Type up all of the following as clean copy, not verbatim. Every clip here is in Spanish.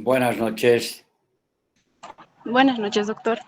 Buenas noches. Buenas noches, doctor.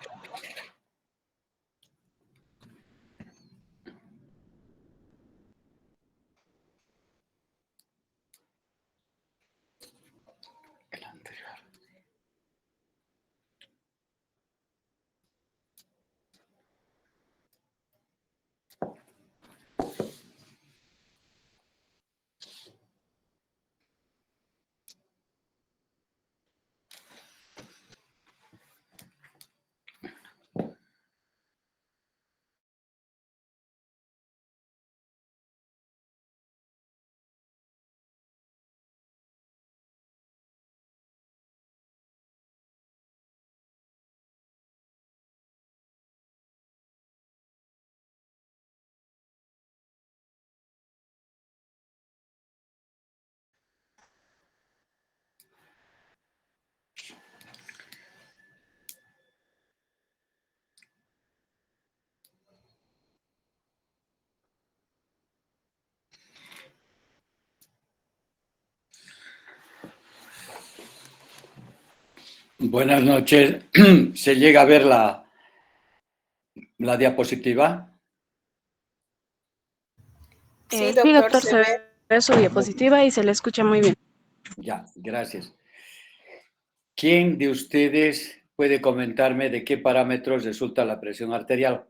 Buenas noches. ¿Se llega a ver la diapositiva? Sí, doctor, se ve su diapositiva y se le escucha muy bien. Ya, gracias. ¿Quién de ustedes puede comentarme de qué parámetros resulta la presión arterial?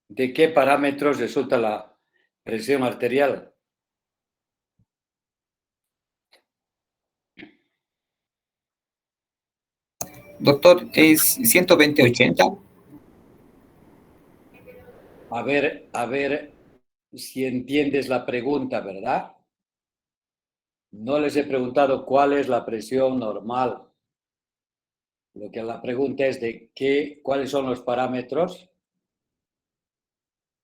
¿De qué parámetros resulta la presión arterial? Doctor, es 120/80. A ver si entiendes la pregunta, ¿verdad? No les he preguntado cuál es la presión normal. Lo que la pregunta es cuáles son los parámetros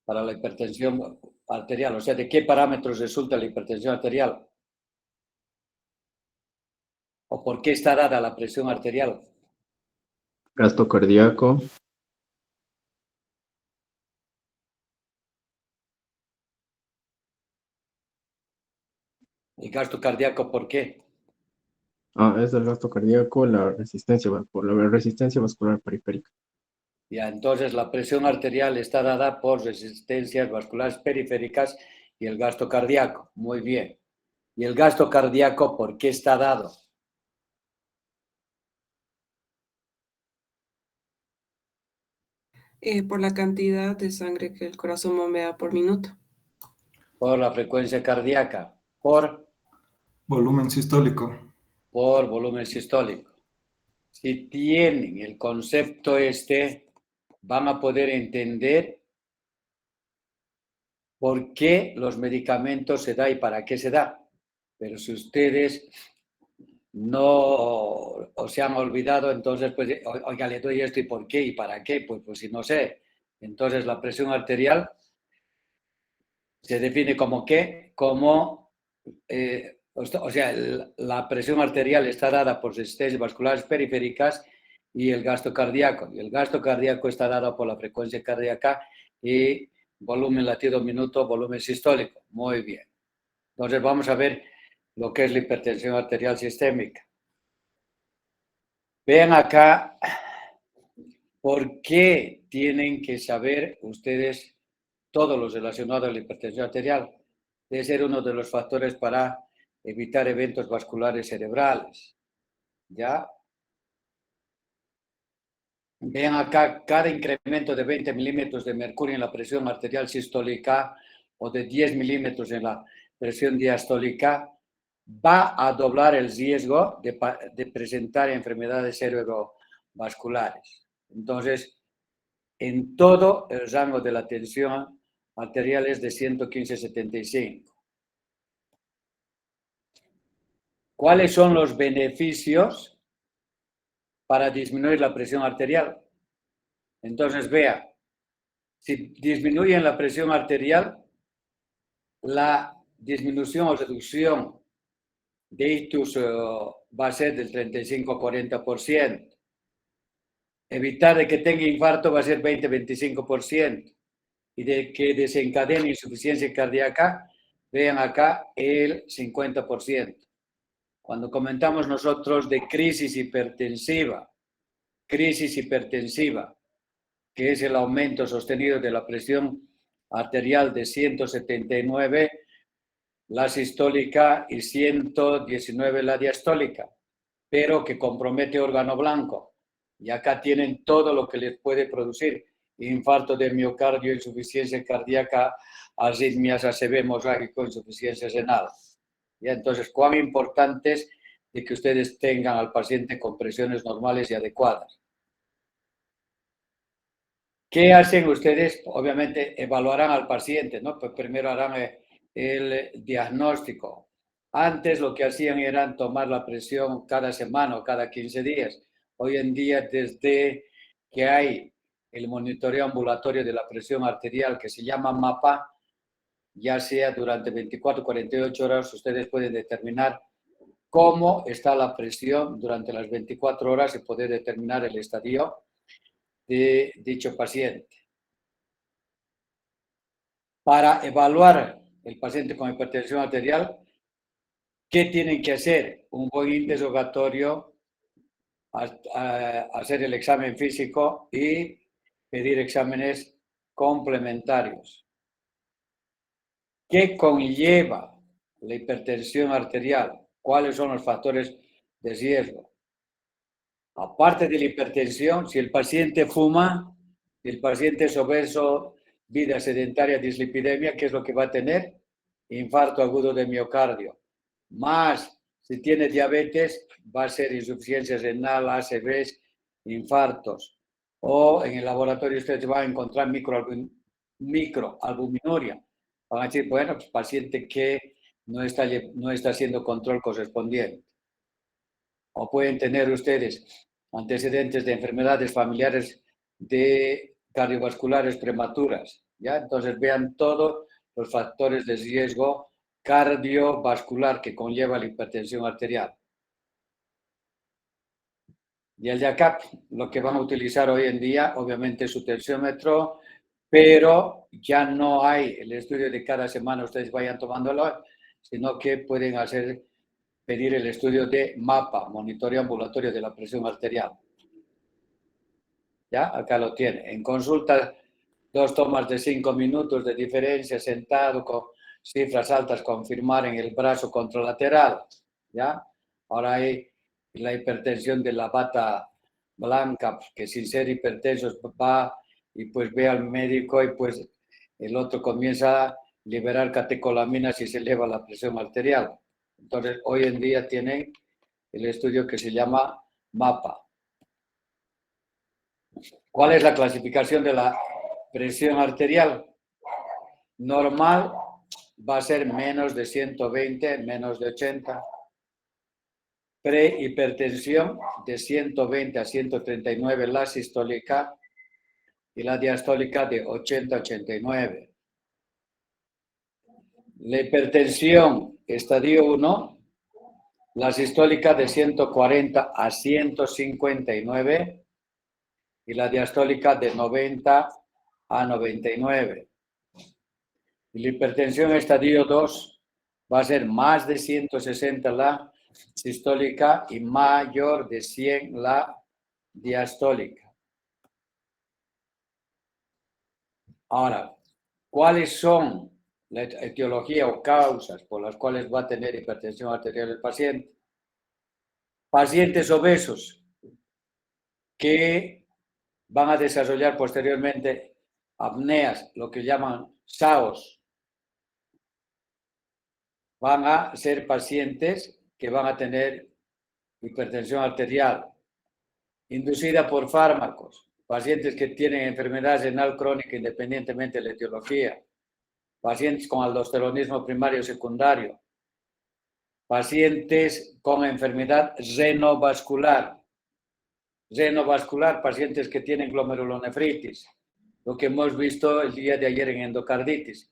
para la hipertensión arterial. O sea, ¿de qué parámetros resulta la hipertensión arterial? ¿O por qué está dada la presión arterial? Gasto cardíaco, ¿El gasto cardíaco por qué? es el gasto cardíaco, por la resistencia vascular periférica. Ya, entonces la presión arterial está dada por resistencias vasculares periféricas y el gasto cardíaco. Muy bien. ¿Y el gasto cardíaco por qué está dado? Por la cantidad de sangre que el corazón bombea por minuto. Por la frecuencia cardíaca, por Volumen sistólico. volumen sistólico. Si tienen el concepto van a poder entender por qué los medicamentos se da y para qué se da. Pero si ustedes no se han olvidado, entonces, pues, oiga, le doy esto y por qué y para qué, pues si no sé. Entonces, la presión arterial se define como qué, como, la presión arterial está dada por resistencias vasculares periféricas y el gasto cardíaco. Y el gasto cardíaco está dado por la frecuencia cardíaca y volumen latido minuto, volumen sistólico. Muy bien. Entonces, vamos a ver lo que es la hipertensión arterial sistémica. Vean acá por qué tienen que saber ustedes todo lo relacionado a la hipertensión arterial. Debe ser uno de los factores para evitar eventos vasculares cerebrales. ¿Ya? Vean acá, cada incremento de 20 milímetros de mercurio en la presión arterial sistólica o de 10 milímetros en la presión diastólica va a doblar el riesgo de presentar enfermedades cerebrovasculares. Entonces, en todo el rango de la tensión arterial es de 115/75. ¿Cuáles son los beneficios para disminuir la presión arterial? Entonces, vea, si disminuyen la presión arterial, la disminución o reducción de ictus va a ser del 35-40%. Evitar de que tenga infarto va a ser 20-25%. Y de que desencadene insuficiencia cardíaca, vean acá el 50%. Cuando comentamos nosotros de crisis hipertensiva, que es el aumento sostenido de la presión arterial de 179, la sistólica, y 119 la diastólica, pero que compromete órgano blanco. Y acá tienen todo lo que les puede producir: infarto de miocardio, insuficiencia cardíaca, arritmias, ACV hemorrágico, insuficiencia renal. Y entonces, cuán importante es de que ustedes tengan al paciente con presiones normales y adecuadas. ¿Qué hacen ustedes? Obviamente evaluarán al paciente, ¿no? Pues primero harán el diagnóstico. Antes lo que hacían era tomar la presión cada semana o cada 15 días. Hoy en día, desde que hay el monitoreo ambulatorio de la presión arterial que se llama MAPA, ya sea durante 24 o 48 horas, ustedes pueden determinar cómo está la presión durante las 24 horas y poder determinar el estadio de dicho paciente. Para evaluar el paciente con hipertensión arterial, ¿qué tienen que hacer? Un buen interrogatorio, hacer el examen físico y pedir exámenes complementarios. ¿Qué conlleva la hipertensión arterial? ¿Cuáles son los factores de riesgo? Aparte de la hipertensión, si el paciente fuma, si el paciente es obeso, vida sedentaria, dislipidemia, ¿qué es lo que va a tener? Infarto agudo de miocardio. Más, si tiene diabetes, va a ser insuficiencia renal, ACVs, infartos. O en el laboratorio ustedes van a encontrar microalbuminuria. Van a decir, bueno, pues paciente que no está haciendo control correspondiente. O pueden tener ustedes antecedentes de enfermedades familiares de cardiovasculares prematuras, ¿ya? Entonces vean todos los factores de riesgo cardiovascular que conlleva la hipertensión arterial. Y el de acá, lo que van a utilizar hoy en día, obviamente es su tensiómetro, pero ya no hay el estudio de cada semana, ustedes vayan tomándolo, sino que pueden pedir el estudio de MAPA, monitoreo ambulatorio de la presión arterial. ¿Ya? Acá lo tiene. En consulta, 2 tomas de 5 minutos de diferencia, sentado con cifras altas, confirmar en el brazo contralateral. ¿Ya? Ahora hay la hipertensión de la bata blanca, que sin ser hipertenso va y pues ve al médico y pues el otro comienza a liberar catecolaminas y se eleva la presión arterial. Entonces, hoy en día tienen el estudio que se llama MAPA. ¿Cuál es la clasificación de la presión arterial? Normal va a ser menos de 120, menos de 80. Prehipertensión de 120 a 139 la sistólica y la diastólica de 80 a 89. La hipertensión estadio 1, la sistólica de 140 a 159 y la diastólica de 90 a 99. Y la hipertensión estadio 2 va a ser más de 160 la sistólica y mayor de 100 la diastólica. Ahora, ¿cuáles son la etiología o causas por las cuales va a tener hipertensión arterial el paciente? Pacientes obesos que van a desarrollar posteriormente apneas, lo que llaman SAOS. Van a ser pacientes que van a tener hipertensión arterial inducida por fármacos, pacientes que tienen enfermedad renal crónica independientemente de la etiología, pacientes con aldosteronismo primario o secundario, pacientes con enfermedad renovascular, pacientes que tienen glomerulonefritis, lo que hemos visto el día de ayer en endocarditis.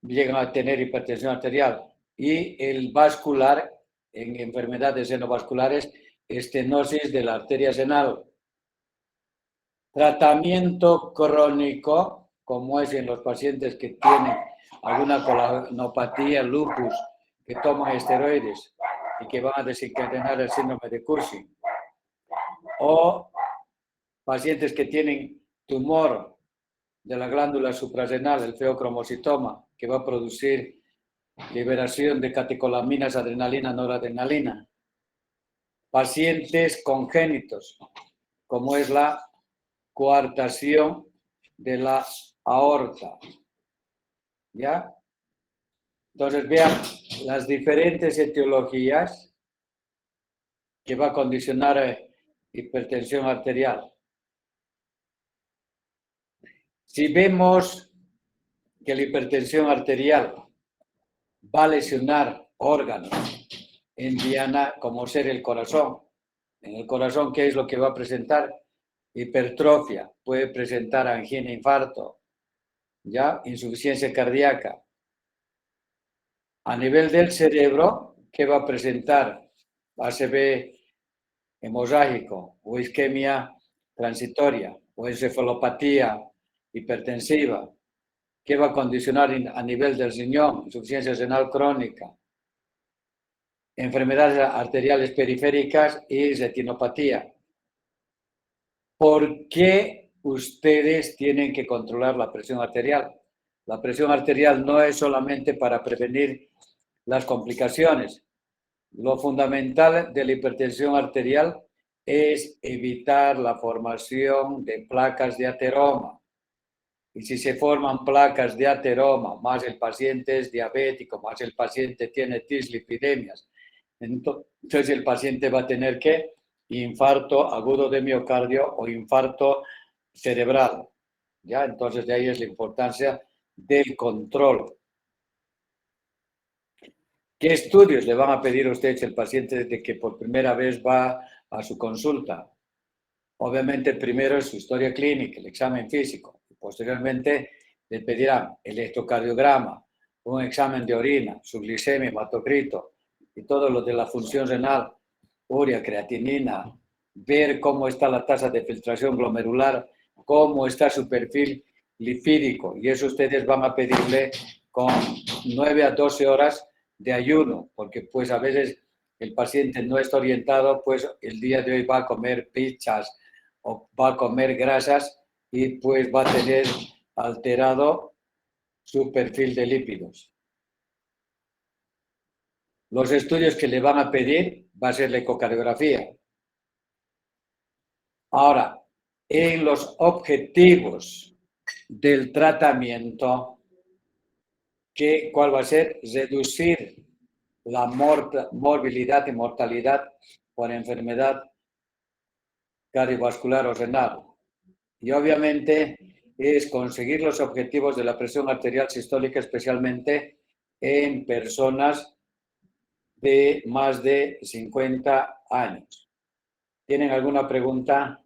llegan a tener hipertensión arterial. Y el vascular, en enfermedades senovasculares, estenosis de la arteria senal. Tratamiento crónico, como es en los pacientes que tienen alguna colanopatía, lupus, que toman esteroides y que van a desencadenar el síndrome de Cushing. O pacientes que tienen tumor de la glándula suprarrenal, el feocromocitoma, que va a producir liberación de catecolaminas, adrenalina, noradrenalina. Pacientes congénitos, como es la coartación de la aorta. ¿Ya? Entonces, vean las diferentes etiologías que va a condicionar hipertensión arterial. Si vemos que la hipertensión arterial va a lesionar órganos en diana, como ser el corazón. En el corazón, ¿qué es lo que va a presentar? Hipertrofia, puede presentar angina, infarto, ¿ya? Insuficiencia cardíaca. A nivel del cerebro, ¿qué va a presentar? ACV hemorrágico o isquemia transitoria o encefalopatía hipertensiva. ¿Qué va a condicionar a nivel del riñón? Insuficiencia renal crónica, enfermedades arteriales periféricas y retinopatía. ¿Por qué ustedes tienen que controlar la presión arterial? La presión arterial no es solamente para prevenir las complicaciones. Lo fundamental de la hipertensión arterial es evitar la formación de placas de ateroma. Y si se forman placas de ateroma, más el paciente es diabético, más el paciente tiene dislipidemias, entonces el paciente va a tener ¿qué? Infarto agudo de miocardio o infarto cerebral. ¿Ya? Entonces de ahí es la importancia del control. ¿Qué estudios le van a pedir a ustedes el paciente desde que por primera vez va a su consulta? Obviamente primero es su historia clínica, el examen físico. Posteriormente le pedirán el electrocardiograma, un examen de orina, su glicemia, hematocrito y todo lo de la función renal, urea, creatinina, ver cómo está la tasa de filtración glomerular, cómo está su perfil lipídico. Y eso ustedes van a pedirle con 9 a 12 horas de ayuno, porque pues a veces el paciente no está orientado, pues el día de hoy va a comer pizzas o va a comer grasas y pues va a tener alterado su perfil de lípidos. Los estudios que le van a pedir va a ser la ecocardiografía. Ahora, en los objetivos del tratamiento, ¿cuál va a ser? Reducir la morbilidad y mortalidad por enfermedad cardiovascular o renal. Y obviamente es conseguir los objetivos de la presión arterial sistólica, especialmente en personas de más de 50 años. ¿Tienen alguna pregunta?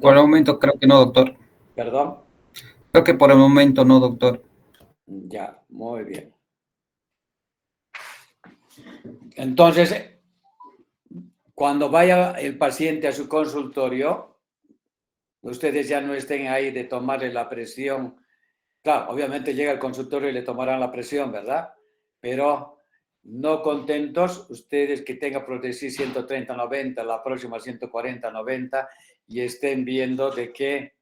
Por el momento creo que no, doctor. ¿Perdón? Creo que por el momento no, doctor. Ya, muy bien. Entonces, cuando vaya el paciente a su consultorio, ustedes ya no estén ahí de tomarle la presión. Claro, obviamente llega al consultorio y le tomarán la presión, ¿verdad? Pero no contentos, ustedes que tengan Protexis 130-90, la próxima 140-90, y estén viendo de qué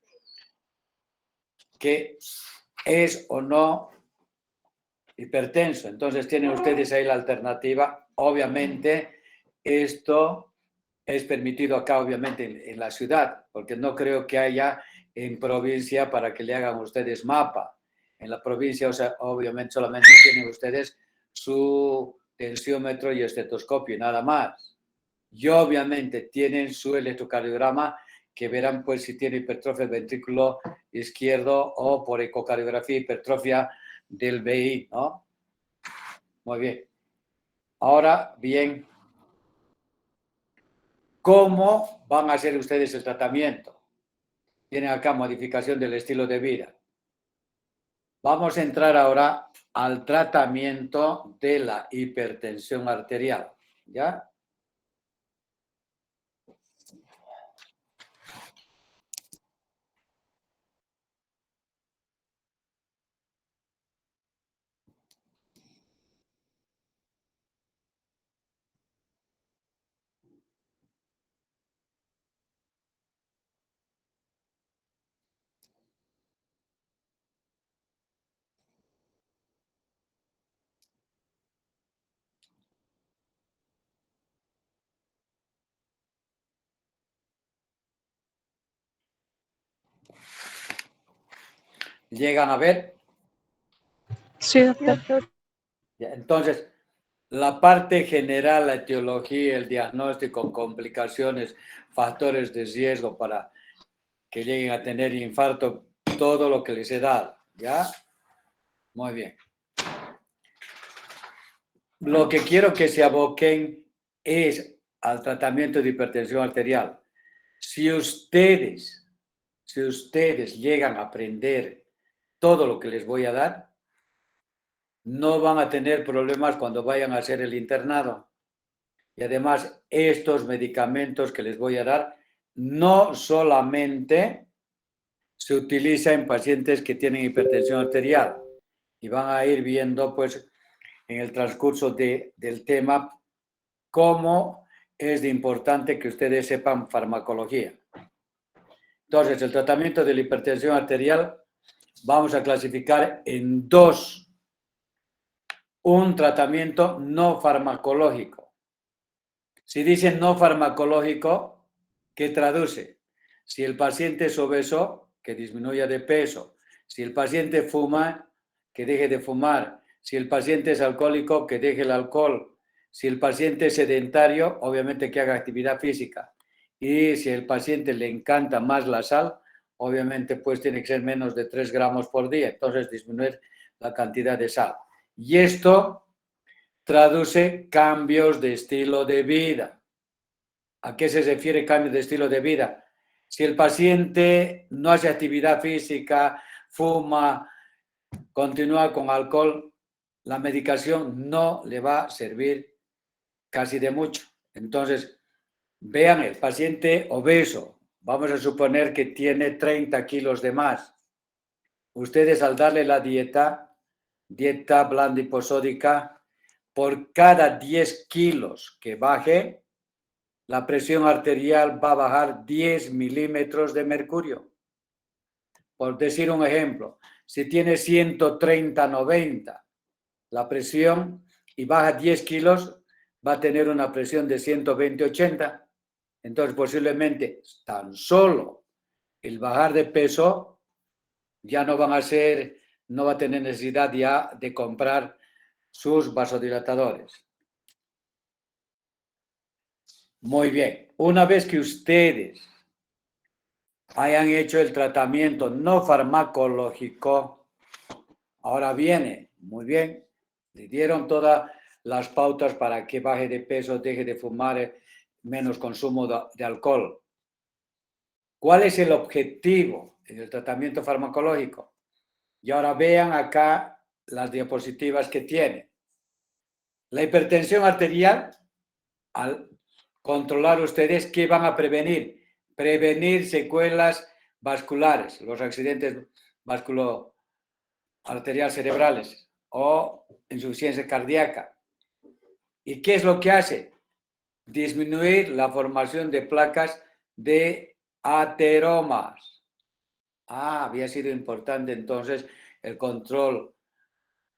es o no hipertenso. Entonces tienen ustedes ahí la alternativa. Obviamente esto es permitido acá, obviamente, en la ciudad, porque no creo que haya en provincia para que le hagan ustedes mapa. En la provincia, o sea, obviamente solamente tienen ustedes su tensiómetro y estetoscopio y nada más. Y obviamente tienen su electrocardiograma que verán pues si tiene hipertrofia del ventrículo izquierdo o por ecocardiografía hipertrofia del VI, ¿no? Muy bien. Ahora bien, ¿Cómo van a hacer ustedes el tratamiento? Tienen acá modificación del estilo de vida. Vamos a entrar ahora al tratamiento de la hipertensión arterial, ¿ya? ¿Llegan a ver? Sí, doctor. Entonces, la parte general, la etiología, el diagnóstico, complicaciones, factores de riesgo para que lleguen a tener infarto, todo lo que les he dado, ¿ya? Muy bien. Lo que quiero que se aboquen es al tratamiento de hipertensión arterial. Si ustedes llegan a aprender todo lo que les voy a dar, no van a tener problemas cuando vayan a hacer el internado. Y además, estos medicamentos que les voy a dar no solamente se utilizan en pacientes que tienen hipertensión arterial, y van a ir viendo pues en el transcurso del tema cómo es de importante que ustedes sepan farmacología. Entonces, el tratamiento de la hipertensión arterial vamos a clasificar en dos. Un tratamiento no farmacológico. Si dicen no farmacológico, ¿qué traduce? Si el paciente es obeso, que disminuya de peso. Si el paciente fuma, que deje de fumar. Si el paciente es alcohólico, que deje el alcohol. Si el paciente es sedentario, obviamente que haga actividad física. Y si el paciente le encanta más la sal, obviamente pues tiene que ser menos de 3 gramos por día. Entonces disminuir la cantidad de sal. Y esto traduce cambios de estilo de vida. ¿A qué se refiere cambio de estilo de vida? Si el paciente no hace actividad física, fuma, continúa con alcohol, la medicación no le va a servir casi de mucho. Entonces, vean, el paciente obeso, vamos a suponer que tiene 30 kilos de más. Ustedes al darle la dieta blanda hiposódica, por cada 10 kilos que baje, la presión arterial va a bajar 10 milímetros de mercurio. Por decir un ejemplo, si tiene 130/90 la presión y baja 10 kilos, va a tener una presión de 120/80. Entonces, posiblemente, tan solo el bajar de peso ya no van a ser, no va a tener necesidad ya de comprar sus vasodilatadores. Muy bien, una vez que ustedes hayan hecho el tratamiento no farmacológico, ahora viene, muy bien, le dieron todas las pautas para que baje de peso, deje de fumar, menos consumo de alcohol. ¿Cuál es el objetivo en el tratamiento farmacológico? Y ahora vean acá las diapositivas que tiene. La hipertensión arterial, al controlar ustedes, ¿qué van a prevenir? Prevenir secuelas vasculares, los accidentes vasculoarterial cerebrales o insuficiencia cardíaca. ¿Y qué es lo que hace? Disminuir la formación de placas de ateromas. Había sido importante entonces el control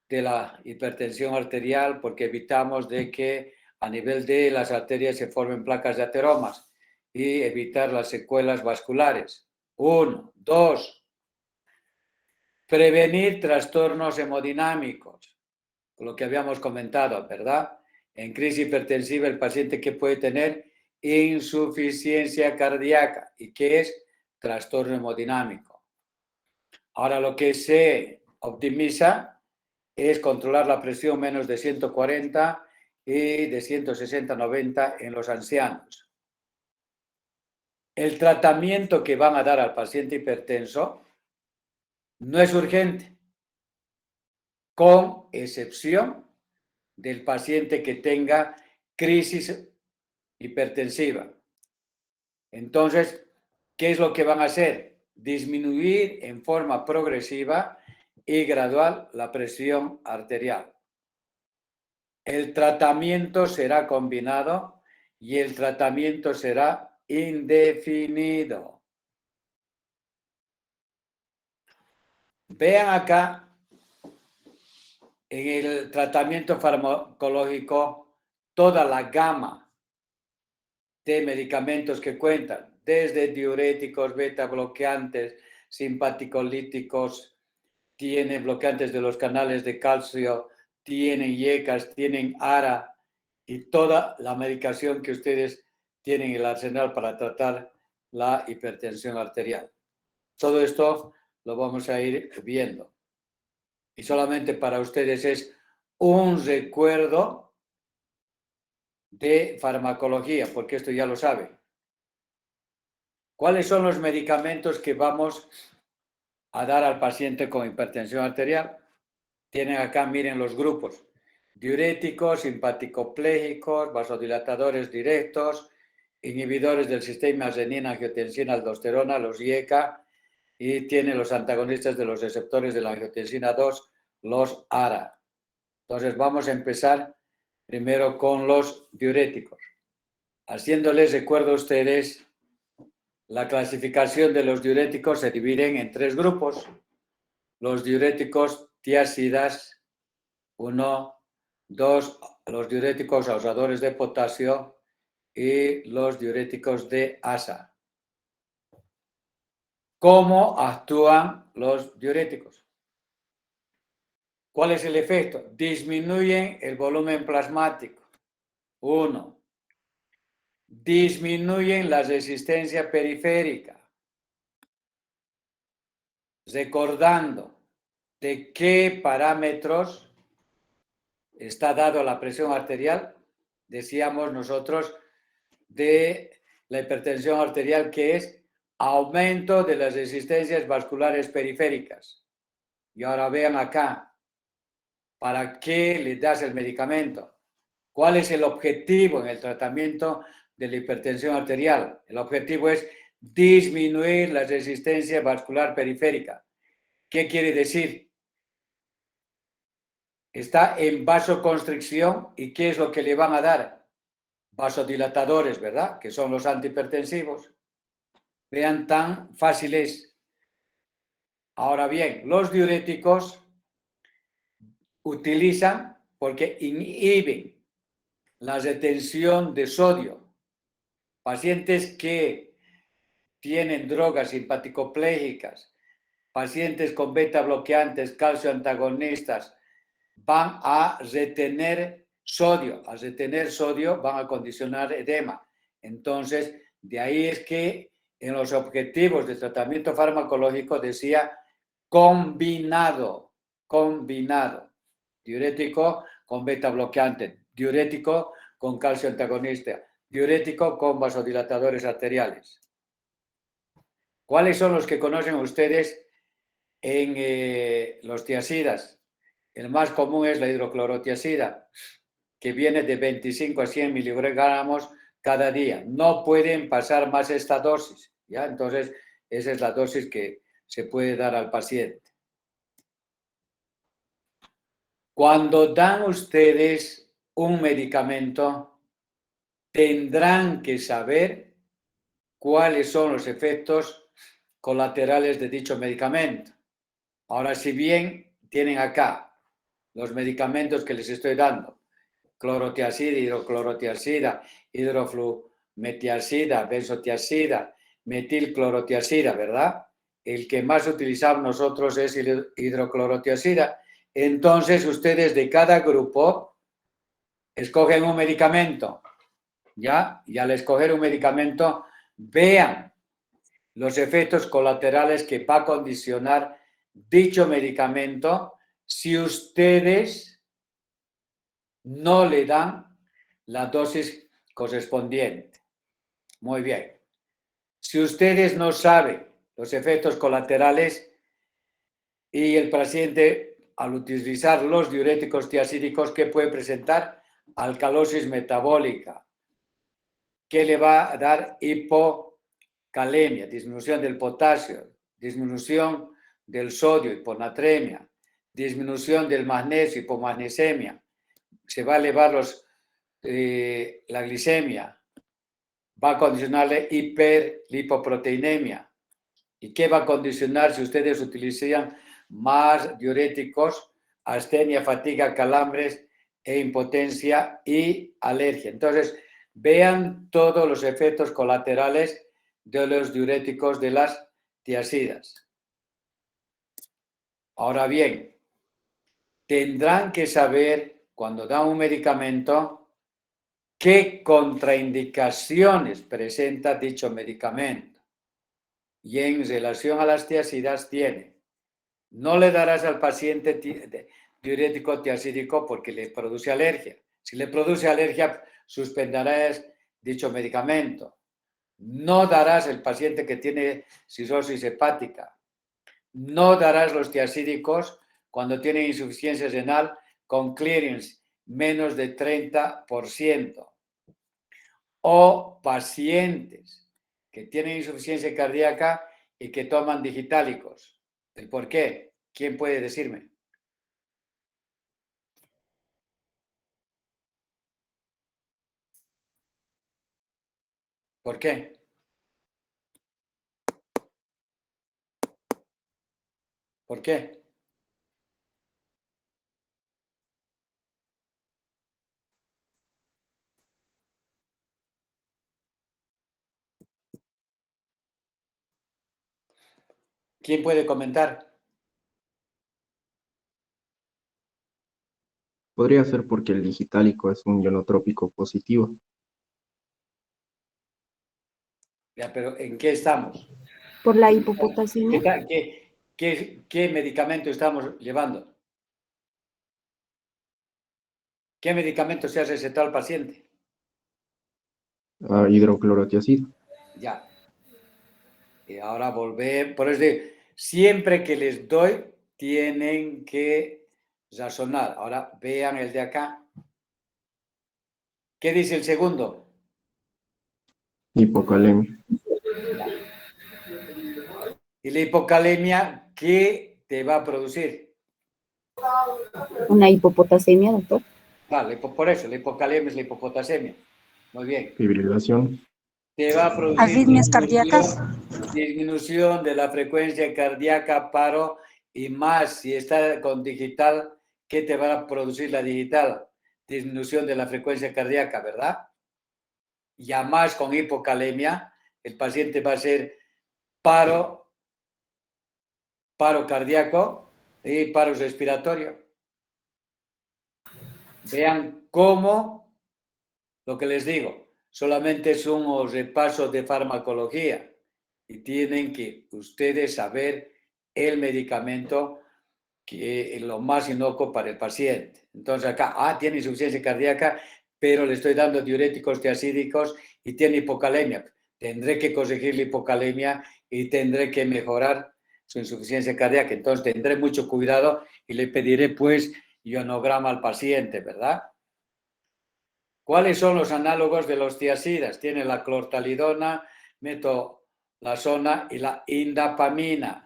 de la hipertensión arterial porque evitamos de que a nivel de las arterias se formen placas de ateromas y evitar las secuelas vasculares. 1, 2. Prevenir trastornos hemodinámicos, lo que habíamos comentado, ¿verdad? En crisis hipertensiva el paciente que puede tener insuficiencia cardíaca y que es trastorno hemodinámico. Ahora lo que se optimiza es controlar la presión menos de 140 y de 160/90 en los ancianos. El tratamiento que van a dar al paciente hipertenso no es urgente, con excepción del paciente que tenga crisis hipertensiva. Entonces, ¿qué es lo que van a hacer? Disminuir en forma progresiva y gradual la presión arterial. El tratamiento será combinado y el tratamiento será indefinido. Vean acá en el tratamiento farmacológico toda la gama de medicamentos que cuentan, desde diuréticos, beta bloqueantes, simpaticolíticos, tienen bloqueantes de los canales de calcio, tienen IECAS, tienen ARA y toda la medicación que ustedes tienen en el arsenal para tratar la hipertensión arterial. Todo esto lo vamos a ir viendo. Y solamente para ustedes es un recuerdo de farmacología, porque esto ya lo saben. ¿Cuáles son los medicamentos que vamos a dar al paciente con hipertensión arterial? Tienen acá, miren los grupos: diuréticos, simpaticopléjicos, vasodilatadores directos, inhibidores del sistema renina-angiotensina-aldosterona, los IECA, y tiene los antagonistas de los receptores de la angiotensina 2, los ARA. Entonces vamos a empezar primero con los diuréticos. Haciéndoles recuerdo a ustedes, la clasificación de los diuréticos se dividen en 3 grupos. Los diuréticos tiazidas, 1, 2, los diuréticos ahorradores de potasio y los diuréticos de asa. ¿Cómo actúan los diuréticos? ¿Cuál es el efecto? Disminuyen el volumen plasmático. 1. Disminuyen la resistencia periférica. Recordando de qué parámetros está dado la presión arterial, decíamos nosotros de la hipertensión arterial, que es aumento de las resistencias vasculares periféricas. Y ahora vean acá, ¿para qué le das el medicamento? ¿Cuál es el objetivo en el tratamiento de la hipertensión arterial? El objetivo es disminuir la resistencia vascular periférica. ¿Qué quiere decir? Está en vasoconstricción, ¿y qué es lo que le van a dar? Vasodilatadores, ¿verdad? Que son los antihipertensivos. Vean, tan fáciles. Ahora bien, los diuréticos utilizan porque inhiben la retención de sodio. Pacientes que tienen drogas simpaticopléjicas, pacientes con beta bloqueantes, calcio antagonistas, van a retener sodio. Al retener sodio van a condicionar edema. Entonces, de ahí es que en los objetivos de tratamiento farmacológico decía combinado. Diurético con beta bloqueante, diurético con calcio antagonista, diurético con vasodilatadores arteriales. ¿Cuáles son los que conocen ustedes en los tiazidas? El más común es la hidroclorotiazida, que viene de 25 a 100 miligramos cada día. No pueden pasar más esta dosis, ¿ya? Entonces, esa es la dosis que se puede dar al paciente. Cuando dan ustedes un medicamento, tendrán que saber cuáles son los efectos colaterales de dicho medicamento. Ahora, si bien tienen acá los medicamentos que les estoy dando, clorotiazida, hidroclorotiazida, hidroflumetiazida, benzotiazida, metilclorotiazida, ¿verdad? El que más utilizamos nosotros es hidroclorotiazida. Entonces, ustedes de cada grupo escogen un medicamento, ¿ya? Y al escoger un medicamento, vean los efectos colaterales que va a condicionar dicho medicamento si ustedes no le dan la dosis correspondiente. Muy bien. Si ustedes no saben los efectos colaterales y el paciente al utilizar los diuréticos tiazídicos, ¿qué puede presentar? Alcalosis metabólica, que le va a dar hipocalemia, disminución del potasio, disminución del sodio, hiponatremia, disminución del magnesio, hipomagnesemia, se va a elevar la glicemia, va a condicionarle hiperlipoproteinemia. ¿Y qué va a condicionar si ustedes utilizan más diuréticos? Astenia, fatiga, calambres e impotencia y alergia. Entonces, vean todos los efectos colaterales de los diuréticos de las tiazidas. Ahora bien, tendrán que saber cuando dan un medicamento qué contraindicaciones presenta dicho medicamento. Y en relación a las tiazidas tiene, no le darás al paciente diurético tiazídico porque le produce alergia. Si le produce alergia, suspenderás dicho medicamento. No darás al paciente que tiene cirrosis hepática. No darás los tiazídicos cuando tiene insuficiencia renal con clearance menos de 30%. O pacientes que tienen insuficiencia cardíaca y que toman digitálicos. ¿El por qué? ¿Quién puede decirme? ¿Por qué? ¿Por qué? ¿Quién puede comentar? Podría ser porque el digitálico es un ionotrópico positivo. Ya, pero ¿en qué estamos? Por la hipopotasemia. ¿Qué medicamento estamos llevando? ¿Qué medicamento se ha recetado al paciente? Hidroclorotiazida. Ya. Y ahora volver, por eso siempre que les doy, tienen que razonar. Ahora vean el de acá. ¿Qué dice el segundo? Hipocalemia. ¿Y la hipocalemia qué te va a producir? Una hipopotasemia, doctor. Vale, por eso, la hipocalemia es la hipopotasemia. Muy bien. Fibrilación. Te va a producir Arritmias cardíacas. disminución de la frecuencia cardíaca, paro, y más si está con digital, ¿qué te va a producir la digital? Disminución de la frecuencia cardíaca, ¿verdad? Y a más con hipocalemia, el paciente va a ser paro cardíaco y paro respiratorio. Vean cómo, lo que les digo, solamente es un repaso de farmacología y tienen que ustedes saber el medicamento que es lo más inocuo para el paciente. Entonces acá, tiene insuficiencia cardíaca, pero le estoy dando diuréticos tiazídicos y tiene hipocalemia. Tendré que corregir la hipocalemia y tendré que mejorar su insuficiencia cardíaca. Entonces tendré mucho cuidado y le pediré pues ionograma al paciente, ¿verdad? ¿Cuáles son los análogos de los tiazidas? Tiene la clortalidona, metolazona y la indapamina.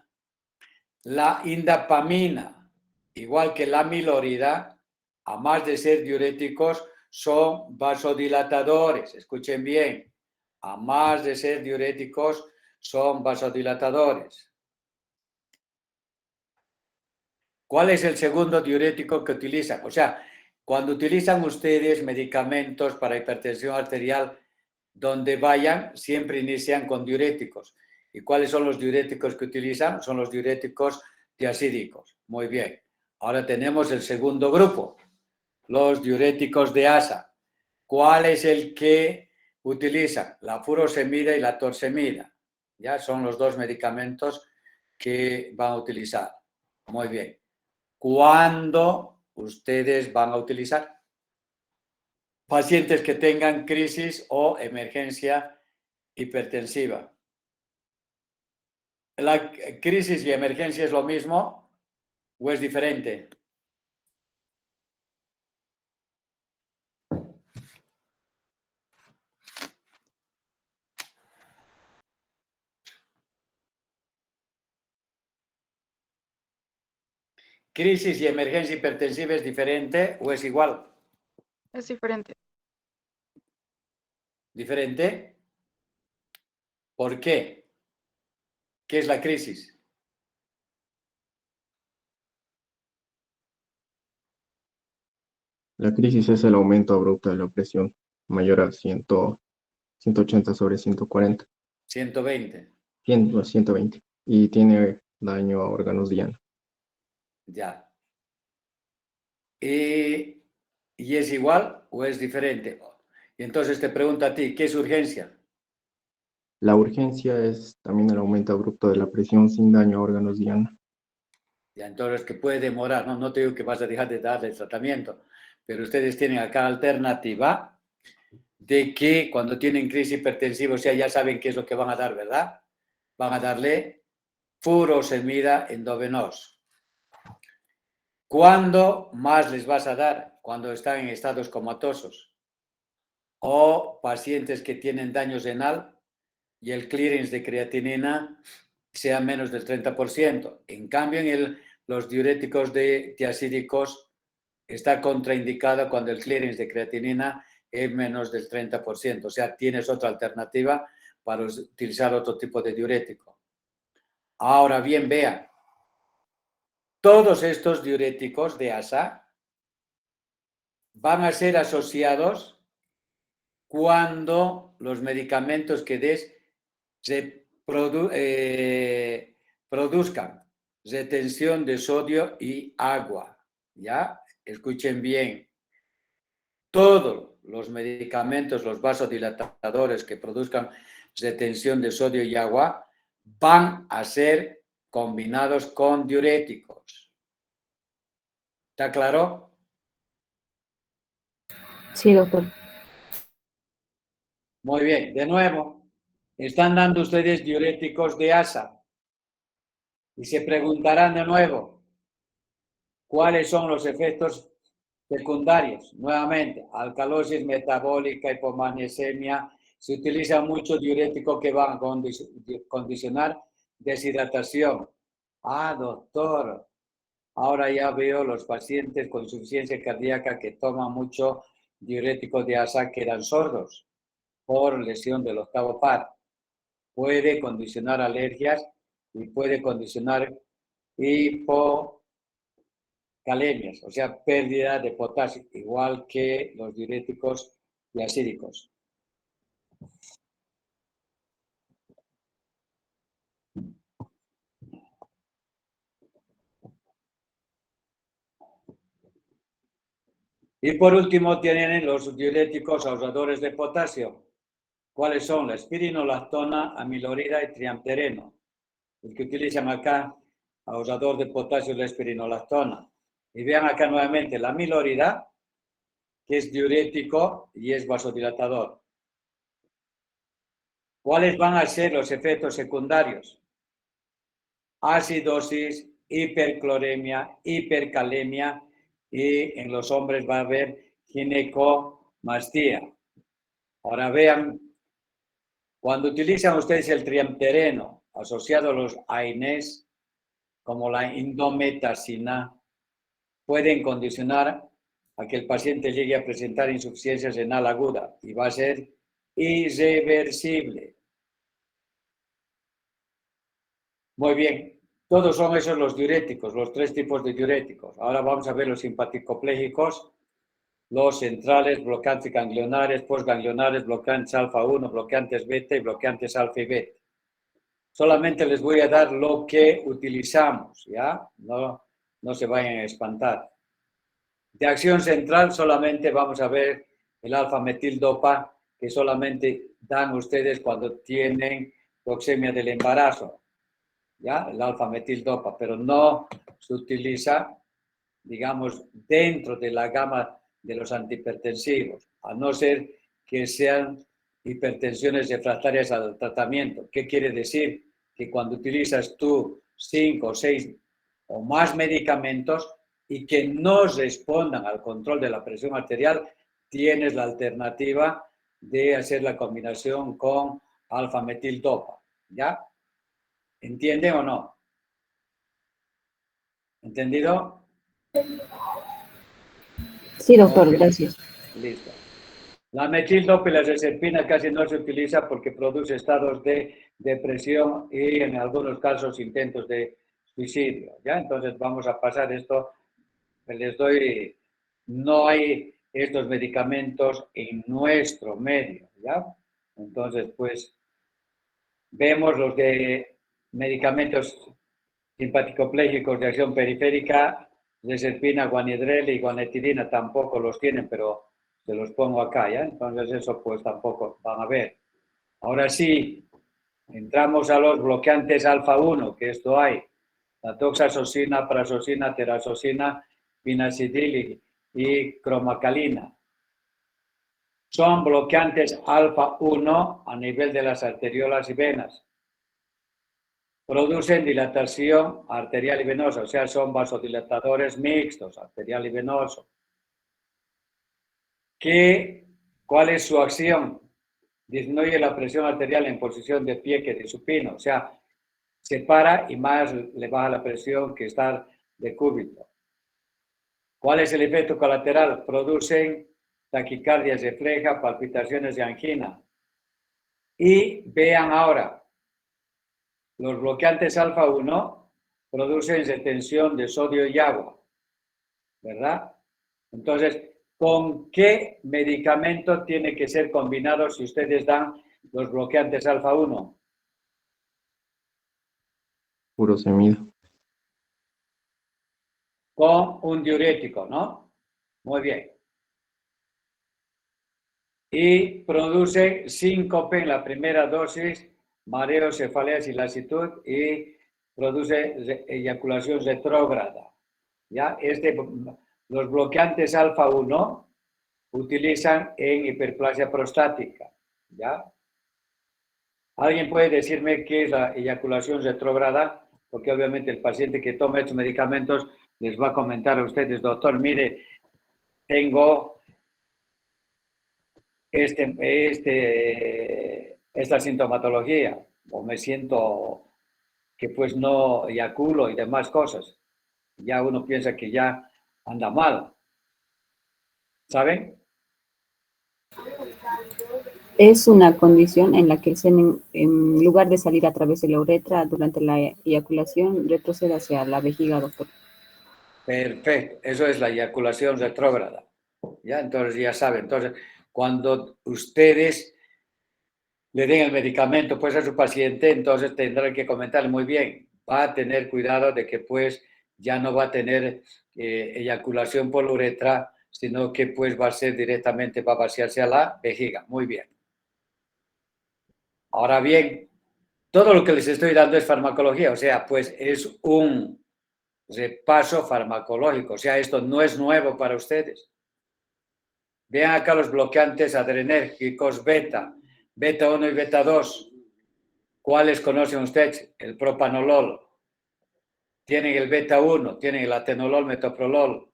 La indapamina, igual que la amilorida, a más de ser diuréticos, son vasodilatadores. Escuchen bien, a más de ser diuréticos, son vasodilatadores. ¿Cuál es el segundo diurético que utilizan? O sea, cuando utilizan ustedes medicamentos para hipertensión arterial, donde vayan, siempre inician con diuréticos. ¿Y cuáles son los diuréticos que utilizan? Son los diuréticos tiazídicos. Muy bien. Ahora tenemos el segundo grupo, los diuréticos de ASA. ¿Cuál es el que utilizan? La furosemida y la torsemida. Ya son los dos medicamentos que van a utilizar. Muy bien. ¿Cuándo ustedes van a utilizar? Pacientes que tengan crisis o emergencia hipertensiva. ¿La crisis y emergencia es lo mismo o es diferente? ¿Crisis y emergencia hipertensiva es diferente o es igual? Es diferente. ¿Diferente? ¿Por qué? ¿Qué es la crisis? La crisis es el aumento abrupto de la presión mayor a 180 sobre 140, 120. 100 o 120, y tiene daño a órganos diana. Ya. ¿Y es igual o es diferente? Y entonces te pregunto a ti, ¿qué es urgencia? La urgencia es también el aumento abrupto de la presión sin daño a órganos diana. Ya, entonces que puede demorar, no te digo que vas a dejar de darle el tratamiento, pero ustedes tienen acá alternativa de que cuando tienen crisis hipertensiva, o sea, ya saben qué es lo que van a dar, ¿verdad? Van a darle furosemida endovenoso. ¿Cuándo más les vas a dar? Cuando están en estados comatosos o pacientes que tienen daño renal y el clearance de creatinina sea menos del 30%. En cambio, en los diuréticos tiazídicos está contraindicado cuando el clearance de creatinina es menos del 30%. O sea, tienes otra alternativa para utilizar otro tipo de diurético. Ahora bien, vean, todos estos diuréticos de ASA van a ser asociados cuando los medicamentos que des se produzcan retención de sodio y agua. ¿Ya? Escuchen bien. Todos los medicamentos, los vasodilatadores que produzcan retención de sodio y agua, van a ser combinados con diuréticos. ¿Está claro? Sí, doctor. Muy bien. De nuevo, están dando ustedes diuréticos de ASA. Y se preguntarán de nuevo, ¿cuáles son los efectos secundarios? Nuevamente, alcalosis metabólica, hipomagnesemia. Se utiliza mucho diurético que van a condicionar deshidratación. Ah, doctor, ahora ya veo los pacientes con insuficiencia cardíaca que toman mucho diurético de ASA que eran sordos por lesión del octavo par. Puede condicionar alergias y puede condicionar hipocalemias, o sea, pérdida de potasio, igual que los diuréticos tiazídicos. Y por último tienen los diuréticos ahorradores de potasio. ¿Cuáles son? La espironolactona, amilorida y triamtereno. El que utilizan acá, ahorrador de potasio, la espironolactona. Y vean acá nuevamente la amilorida, que es diurético y es vasodilatador. ¿Cuáles van a ser los efectos secundarios? Acidosis, hipercloremia, hipercalemia y en los hombres va a haber ginecomastía. Ahora vean, cuando utilizan ustedes el triamtereno asociado a los AINES, como la indometacina, pueden condicionar a que el paciente llegue a presentar insuficiencia renal aguda y va a ser irreversible. Muy bien, todos son esos los diuréticos, los tres tipos de diuréticos. Ahora vamos a ver los simpaticopléjicos, los centrales, bloqueantes ganglionares, postganglionares, bloqueantes alfa 1, bloqueantes beta y bloqueantes alfa y beta. Solamente les voy a dar lo que utilizamos, ¿ya? No se vayan a espantar. De acción central solamente vamos a ver el alfa-metildopa, que solamente dan ustedes cuando tienen toxemia del embarazo, ¿ya? El alfa-metildopa, pero no se utiliza, digamos, dentro de la gama de los antihipertensivos, a no ser que sean hipertensiones refractarias al tratamiento. ¿Qué quiere decir? que cuando utilizas tú 5, 6 o más medicamentos y que no respondan al control de la presión arterial, tienes la alternativa de hacer la combinación con alfa-metildopa, ¿ya? ¿Entienden o no? ¿Entendido? Sí, doctor, Ok, gracias. listo. La metildopa y la reserpina casi no se utiliza porque produce estados de depresión y en algunos casos intentos de suicidio, ¿ya? Entonces vamos a pasar esto, les doy, no hay estos medicamentos en nuestro medio, ¿ya? Entonces, pues, vemos los de medicamentos simpático-plégicos de acción periférica, reserpina, guanidrel y guanetidina tampoco los tienen, pero se los pongo acá, ¿ya? Entonces eso pues tampoco van a ver. Ahora sí, entramos a los bloqueantes alfa-1, que esto hay. La toxazosina, prazosina, terazosina, pinacidil y cromacalina. Son bloqueantes alfa-1 a nivel de las arteriolas y venas. Producen dilatación arterial y venosa, o sea, son vasodilatadores mixtos, arterial y venoso. ¿Cuál es su acción? Disminuye la presión arterial en posición de pie que de supino, o sea, se para y más le baja la presión que estar de cúbito. ¿Cuál es el efecto colateral? Producen taquicardias refleja, palpitaciones de angina. Y vean ahora, los bloqueantes alfa-1 producen retención de sodio y agua, ¿verdad? Entonces, ¿con qué medicamento tiene que ser combinado si ustedes dan los bloqueantes alfa-1? Furosemida. Con un diurético, ¿no? Muy bien. Y produce síncope en la primera dosis, mareo, cefaleas y lasitud y produce eyaculación retrógrada. ¿Ya? Los bloqueantes alfa-1 utilizan en hiperplasia prostática. ¿Ya? ¿Alguien puede decirme qué es la eyaculación retrógrada? Porque obviamente el paciente que toma estos medicamentos les va a comentar a ustedes, doctor, mire, tengo esta sintomatología o me siento que pues no eyaculo y demás cosas. Ya uno piensa que ya anda mal. ¿Saben? Es una condición en la que el semen, en lugar de salir a través de la uretra durante la eyaculación, retrocede hacia la vejiga, doctor. Perfecto. Eso es la eyaculación retrógrada. ¿Ya? Entonces ya saben. Entonces, cuando ustedes le den el medicamento pues a su paciente, entonces tendrán que comentarle muy bien. Va a tener cuidado de que pues ya no va a tener eyaculación por la uretra, sino que pues va a ser directamente, va a vaciarse a la vejiga. Muy bien. Ahora bien, todo lo que les estoy dando es farmacología, o sea, pues es un repaso farmacológico, o sea, esto no es nuevo para ustedes. Vean acá los bloqueantes adrenérgicos beta, beta 1 y beta 2. ¿Cuáles conocen ustedes? El propanolol. Tienen el beta 1, tienen el atenolol, metoprolol,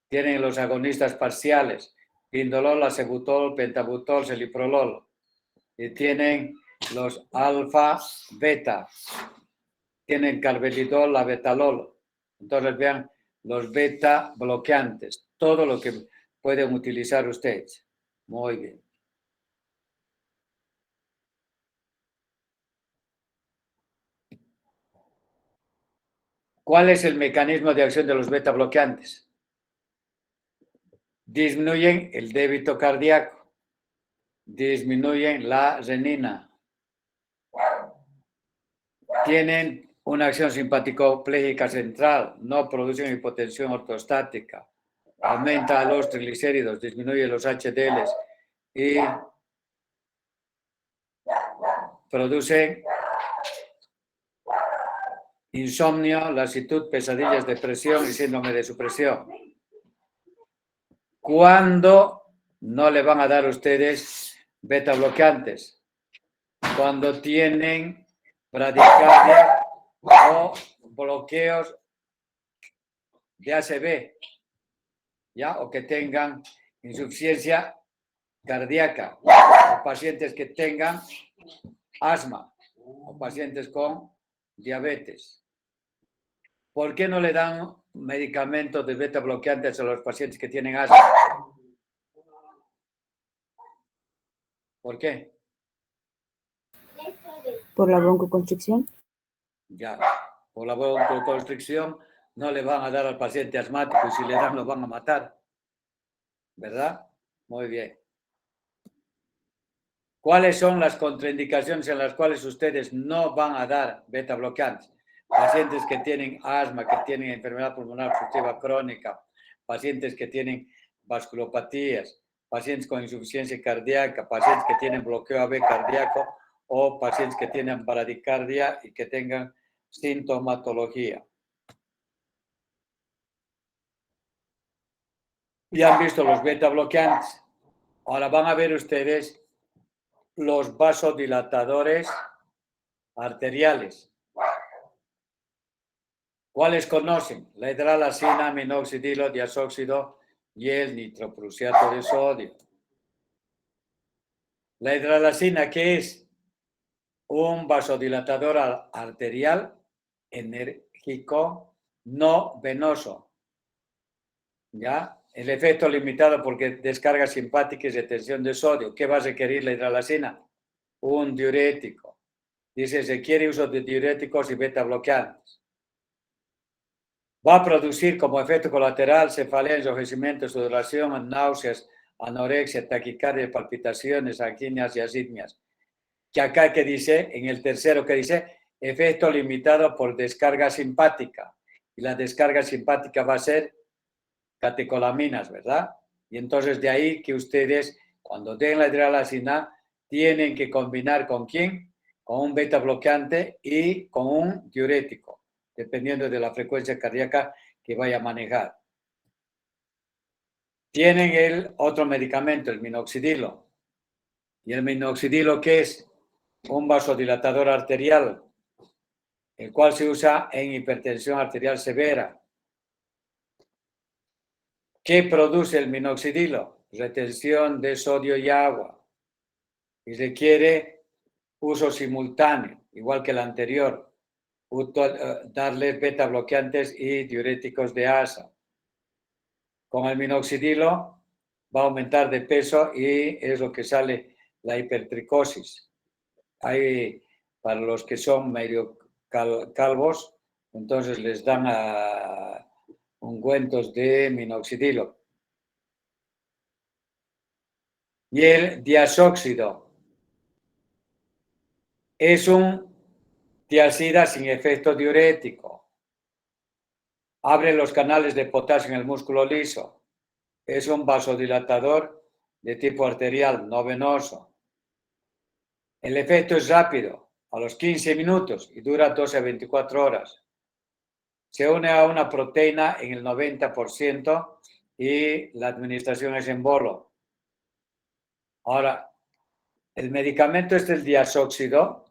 tienen los agonistas parciales, indolol, acebutol, pentabutol, celiprolol, y tienen los alfa, beta, tienen carvedilol, labetalol. Entonces vean los beta bloqueantes, todo lo que pueden utilizar ustedes. Muy bien. ¿Cuál es el mecanismo de acción de los beta bloqueantes? Disminuyen el débito cardíaco, disminuyen la renina, tienen una acción simpático-pléjica central, no producen hipotensión ortostática, aumenta los triglicéridos, disminuye los HDLs y producen insomnio, lasitud, pesadillas, depresión y síndrome de supresión. ¿Cuándo no le van a dar a ustedes beta bloqueantes? Cuando tienen bradicardia o bloqueos de ACV, ¿ya? O que tengan insuficiencia cardíaca, o pacientes que tengan asma, o pacientes con diabetes. ¿Por qué no le dan medicamentos de beta bloqueantes a los pacientes que tienen asma? ¿Por qué? Por la broncoconstricción. Ya, por la broncoconstricción no le van a dar al paciente asmático y si le dan lo van a matar. ¿Verdad? Muy bien. ¿Cuáles son las contraindicaciones en las cuales ustedes no van a dar beta bloqueantes? Pacientes que tienen asma, que tienen enfermedad pulmonar obstructiva crónica, pacientes que tienen vasculopatías, pacientes con insuficiencia cardíaca, pacientes que tienen bloqueo AB cardíaco o pacientes que tienen bradicardia y que tengan sintomatología. Ya han visto los beta bloqueantes. Ahora van a ver ustedes los vasodilatadores arteriales. ¿Cuáles conocen? La hidralazina, minoxidilo, diazóxido y el nitroprusiato de sodio. La hidralazina, ¿qué es? Un vasodilatador arterial enérgico no venoso. ¿Ya? El efecto limitado porque descarga simpática y retención de sodio. ¿Qué va a requerir la hidralazina? Un diurético. Dice, se quiere uso de diuréticos y beta bloqueantes. Va a producir como efecto colateral cefalea, enrojecimiento, sudoración, náuseas, anorexia, taquicardia, palpitaciones, anginias y arritmias. Que acá que dice, en el tercero que dice, efecto limitado por descarga simpática. Y la descarga simpática va a ser catecolaminas, ¿verdad? Y entonces de ahí que ustedes, cuando den la hidralazina, tienen que combinar ¿con quién? Con un beta bloqueante y con un diurético, dependiendo de la frecuencia cardíaca que vaya a manejar. Tienen el otro medicamento, el minoxidilo. ¿Y el minoxidilo qué es? Un vasodilatador arterial, el cual se usa en hipertensión arterial severa. ¿Qué produce el minoxidilo? Retención de sodio y agua. Y requiere uso simultáneo, igual que el anterior. Darles beta bloqueantes y diuréticos de ASA. Con el minoxidilo va a aumentar de peso y es lo que sale la hipertricosis. Hay, para los que son medio calvos, entonces les dan ungüentos de minoxidilo. Y el diazóxido es un tiazida sin efecto diurético. Abre los canales de potasio en el músculo liso. Es un vasodilatador de tipo arterial, no venoso. El efecto es rápido, a los 15 minutos y dura 12 a 24 horas. Se une a una proteína en el 90% y la administración es en bolo. Ahora, el medicamento es el diazóxido.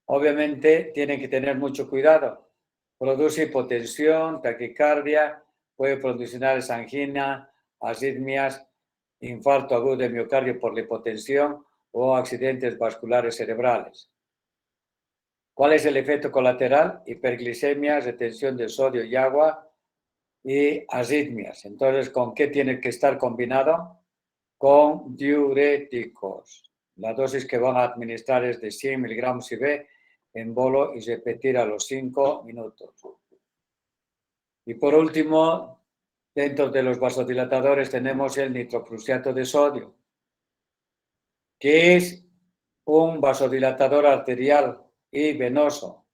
Obviamente tienen que tener mucho cuidado. Produce hipotensión, taquicardia, puede producir angina, arritmias, infarto agudo de miocardio por la hipotensión o accidentes vasculares cerebrales. ¿Cuál es el efecto colateral? Hiperglicemia, retención de sodio y agua y arritmias. Entonces, ¿con qué tiene que estar combinado? Con diuréticos. La dosis que van a administrar es de 100 miligramos IV en bolo y repetir a los 5 minutos. Y por último, dentro de los vasodilatadores tenemos el nitroprusiato de sodio, que es un vasodilatador arterial y venoso.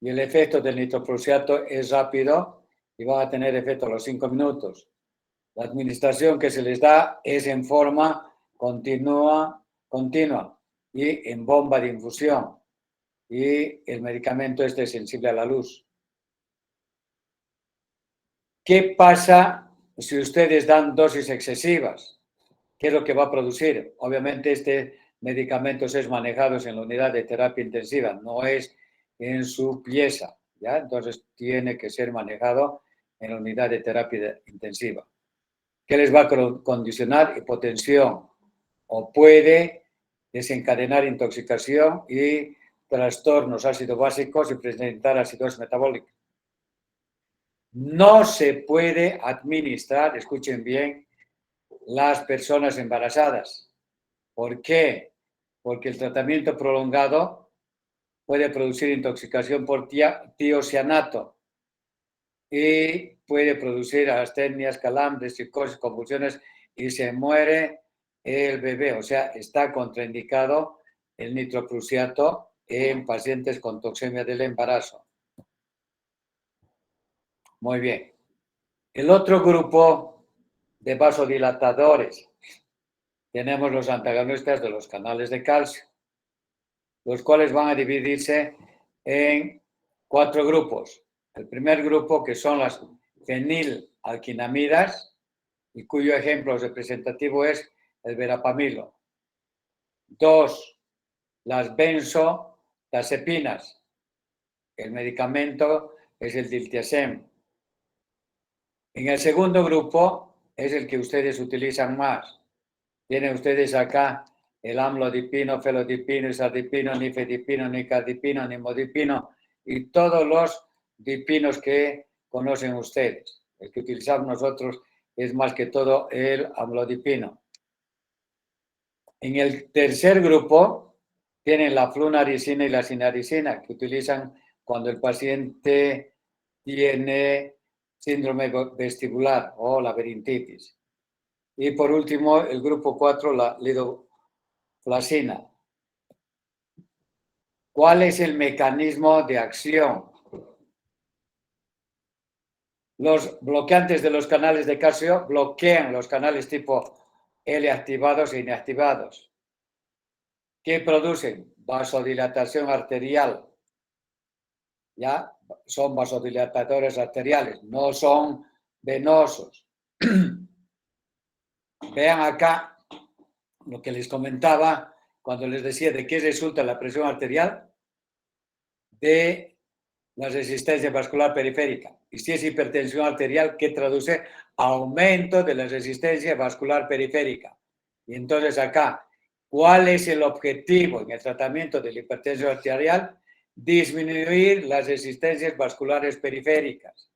Y el efecto del nitroprusiato es rápido y va a tener efecto a los 5 minutos. La administración que se les da es en forma continua y en bomba de infusión. Y el medicamento es sensible a la luz. ¿Qué pasa si ustedes dan dosis excesivas? ¿Qué es lo que va a producir? Obviamente este medicamentos es manejados en la unidad de terapia intensiva, no es en su pieza, ¿ya? Entonces tiene que ser manejado en la unidad de terapia intensiva. ¿Qué les va a condicionar? Hipotensión, o puede desencadenar intoxicación y trastornos ácidos básicos y presentar acidosis metabólica. No se puede administrar, escuchen bien, las personas embarazadas. ¿Por qué? Porque el tratamiento prolongado puede producir intoxicación por tiocianato y puede producir astenias, calambres, psicosis, convulsiones y se muere el bebé. O sea, está contraindicado el nitroprusiato en pacientes con toxemia del embarazo. Muy bien. El otro grupo de vasodilatadores, tenemos los antagonistas de los canales de calcio, los cuales van a dividirse en 4 grupos. El primer grupo, que son las fenilalquinamidas, y cuyo ejemplo representativo es el verapamilo. 2, las benzodiazepinas. El medicamento es el diltiazem. En el segundo grupo es el que ustedes utilizan más. Tienen ustedes acá el amlodipino, felodipino, isardipino, nifedipino, nicardipino, nimodipino y todos los dipinos que conocen ustedes. El que utilizamos nosotros es más que todo el amlodipino. En el tercer grupo tienen la flunaricina y la sinaricina, que utilizan cuando el paciente tiene síndrome vestibular o laberintitis. Y por último, el grupo 4, la lidoflacina. ¿Cuál es el mecanismo de acción? Los bloqueantes de los canales de calcio bloquean los canales tipo L activados e inactivados. ¿Qué producen? Vasodilatación arterial. ¿Ya? Son vasodilatadores arteriales, no son venosos. Vean acá lo que les comentaba cuando les decía de qué resulta la presión arterial, de la resistencia vascular periférica. Y si es hipertensión arterial, ¿qué traduce? Aumento de la resistencia vascular periférica. Y entonces acá, ¿cuál es el objetivo en el tratamiento de la hipertensión arterial? Disminuir las resistencias vasculares periféricas.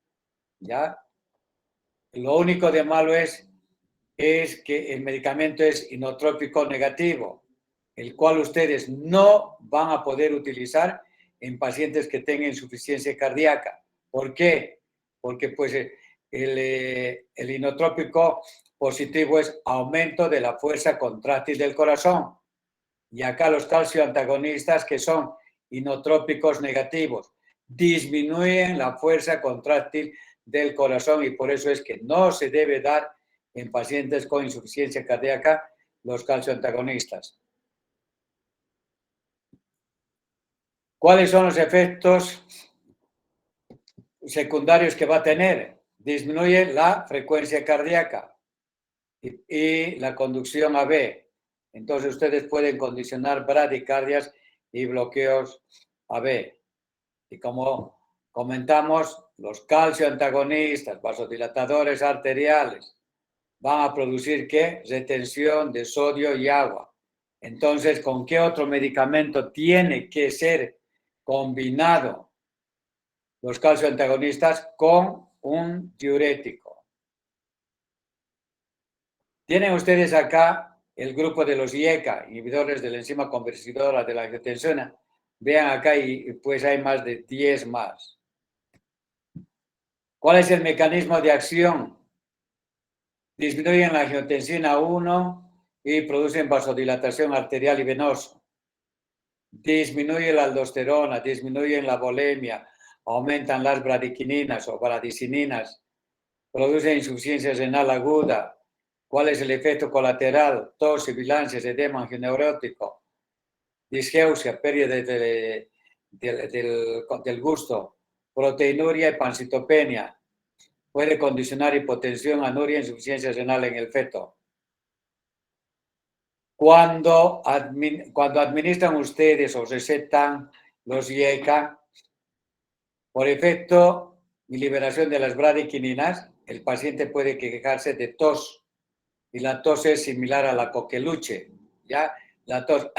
¿Ya? Lo único de malo es que el medicamento es inotrópico negativo, el cual ustedes no van a poder utilizar en pacientes que tengan insuficiencia cardíaca. ¿Por qué? Porque pues el inotrópico positivo es aumento de la fuerza contráctil del corazón. Y acá los calcioantagonistas, que son inotrópicos negativos, disminuyen la fuerza contráctil del corazón y por eso es que no se debe dar en pacientes con insuficiencia cardíaca los calcioantagonistas. ¿Cuáles son los efectos secundarios que va a tener? Disminuye la frecuencia cardíaca y la conducción AB. Entonces ustedes pueden condicionar bradicardias y bloqueos AB. Y como comentamos, los calcioantagonistas, vasodilatadores arteriales, van a producir ¿qué? Retención de sodio y agua. Entonces, ¿con qué otro medicamento tiene que ser combinado los calcioantagonistas? Con un diurético. Tienen ustedes acá el grupo de los IECA, inhibidores de la enzima convertidora de la angiotensina. Vean acá y pues hay más de 10 más. ¿Cuál es el mecanismo de acción? Disminuyen la angiotensina 1 y producen vasodilatación arterial y venosa. Disminuye la aldosterona, disminuyen la volemia, aumentan las bradiquininas o bradicininas, producen insuficiencia renal aguda. ¿Cuál es el efecto colateral? Tos, sibilancias, edema angineurótico, disgeusia, pérdida del gusto, proteinuria y pancitopenia. Puede condicionar hipotensión, anuria e insuficiencia renal en el feto. Cuando administran ustedes o recetan los IECA, por efecto y liberación de las bradiquininas, el paciente puede quejarse de tos. Y la tos es similar a la coqueluche, ¿ya? La tos.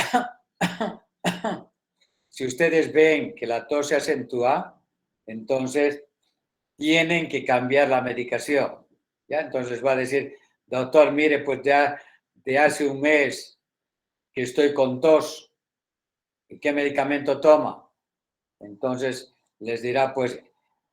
Si ustedes ven que la tos se acentúa, entonces tienen que cambiar la medicación, ¿ya? Entonces va a decir, doctor, mire, pues ya de hace un mes que estoy con tos, ¿qué medicamento toma? Entonces les dirá, pues,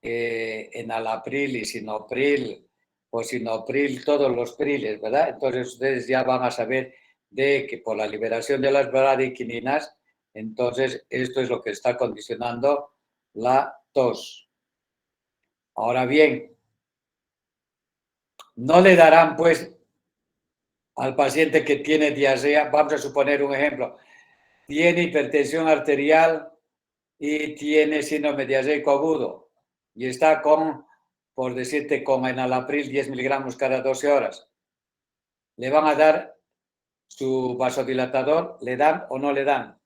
enalapril y sinopril, o sinopril, todos los priles, ¿verdad? Entonces ustedes ya van a saber de que por la liberación de las bradiquininas, entonces esto es lo que está condicionando la tos. Ahora bien, no le darán, pues, al paciente que tiene diarrea, vamos a suponer un ejemplo, tiene hipertensión arterial y tiene síndrome diarreico agudo y está con, por decirte, con enalapril 10 miligramos cada 12 horas. ¿Le van a dar su vasodilatador? ¿Le dan o no le dan?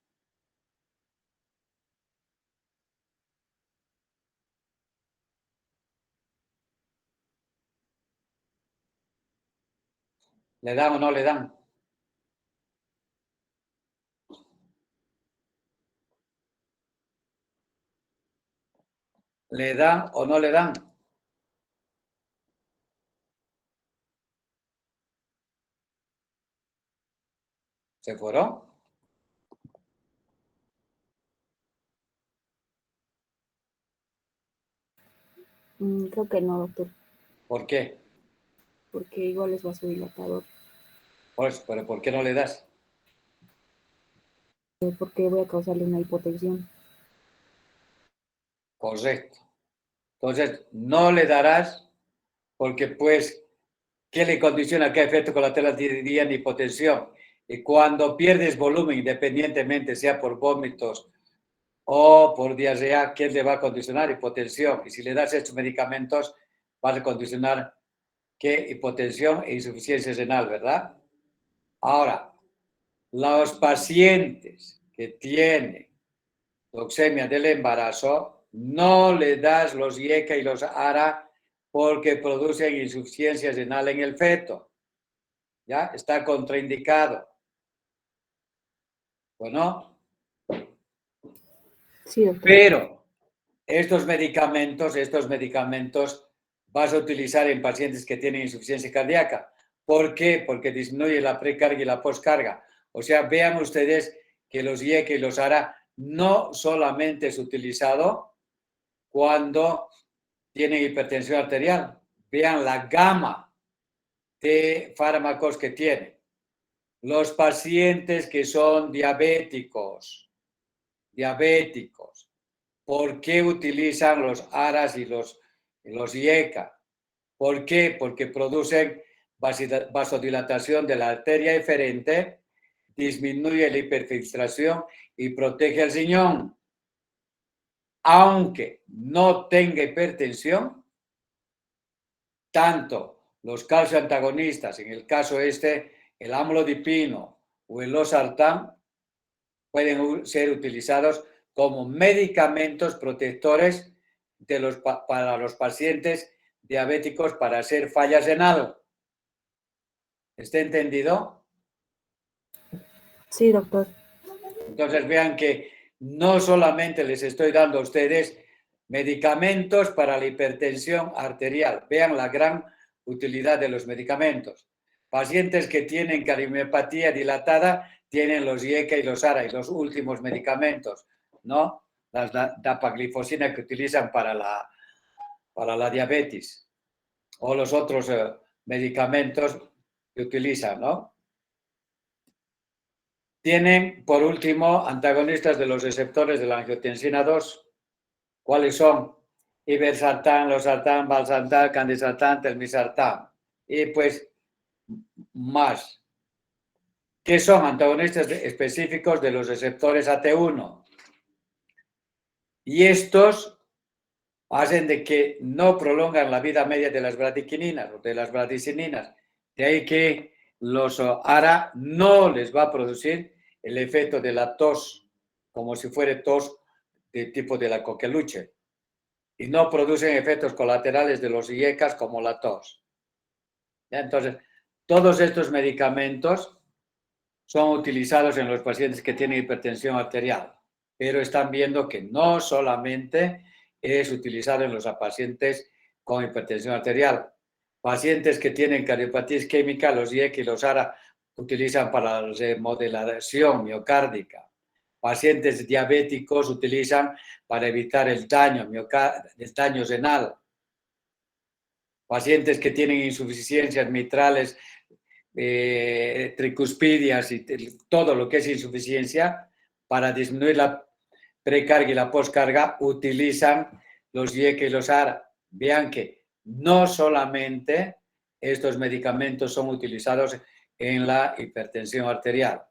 ¿Le dan o no le dan? ¿Le dan o no le dan? ¿Se fueron? Creo que no, doctor, ¿Por qué? porque igual es vasodilatador. Pues, ¿pero por qué no le das? Porque voy a causarle una hipotensión. Correcto. Entonces, no le darás porque, pues, ¿qué le condiciona? ¿Qué efecto colateral tiene en hipotensión? Y cuando pierdes volumen, independientemente sea por vómitos o por diarrea, ¿qué le va a condicionar? Hipotensión. Y si le das estos medicamentos, vas a condicionar ¿qué? Hipotensión e insuficiencia renal, ¿verdad? Ahora, los pacientes que tienen leucemia del embarazo, no le das los IECA y los ARA porque producen insuficiencia renal en el feto. ¿Ya? Está contraindicado. Bueno, Sí, doctor. pero estos medicamentos vas a utilizar en pacientes que tienen insuficiencia cardíaca. ¿Por qué? Porque disminuye la precarga y la postcarga. O sea, vean ustedes que los IECA y los ARA no solamente es utilizado cuando tienen hipertensión arterial. Vean la gama de fármacos que tienen. Los pacientes que son diabéticos, ¿por qué utilizan los ARAS y los IECA? ¿Por qué? Porque producen vasodilatación de la arteria eferente, disminuye la hiperfiltración y protege el riñón. Aunque no tenga hipertensión, tanto los calcio antagonistas, en el caso el amlodipino o el losartán, pueden ser utilizados como medicamentos protectores para los pacientes diabéticos para hacer falla renal. ¿Está entendido? Sí, doctor. Entonces vean que no solamente les estoy dando a ustedes medicamentos para la hipertensión arterial, vean la gran utilidad de los medicamentos. Pacientes que tienen cardiomiopatía dilatada tienen los IECA y los ARA y los últimos medicamentos, ¿no? La dapaglifosina que utilizan para la diabetes o los otros medicamentos que utilizan, ¿no? Tienen, por último, antagonistas de los receptores de la angiotensina 2. ¿Cuáles son? Ibersartán, losartán, valsartán, candesartán, telmisartán. Y pues más. ¿Qué son? Antagonistas específicos de los receptores AT1. Y estos hacen de que no prolongan la vida media de las bradiquininas o de las bradicininas. De ahí que los ARA no les va a producir el efecto de la tos, como si fuera tos de tipo de la coqueluche. Y no producen efectos colaterales de los IECAs como la tos. ¿Ya? Entonces, todos estos medicamentos son utilizados en los pacientes que tienen hipertensión arterial, pero están viendo que no solamente es utilizado en los pacientes con hipertensión arterial. Pacientes que tienen cardiopatía isquémica, los IEC y los ARA utilizan para la remodelación miocárdica. Pacientes diabéticos utilizan para evitar el daño renal. Pacientes que tienen insuficiencias mitrales, tricuspidias y todo lo que es insuficiencia, para disminuir la precarga y la postcarga, utilizan los IEC y los ARA. Vean que no solamente estos medicamentos son utilizados en la hipertensión arterial,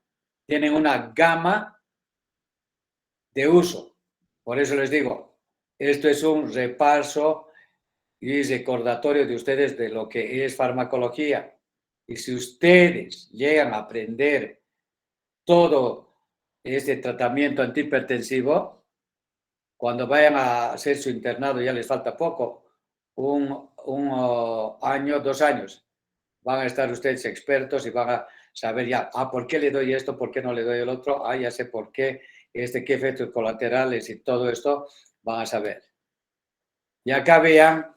tienen una gama de uso. Por eso les digo, esto es un repaso y recordatorio de ustedes de lo que es farmacología. Y si ustedes llegan a aprender todo este tratamiento antihipertensivo, cuando vayan a hacer su internado, ya les falta poco, un año, 2 años, van a estar ustedes expertos y van a saber ya, ¿por qué le doy esto? ¿Por qué no le doy el otro? Ya sé por qué, qué efectos colaterales y todo esto van a saber. Y acá vean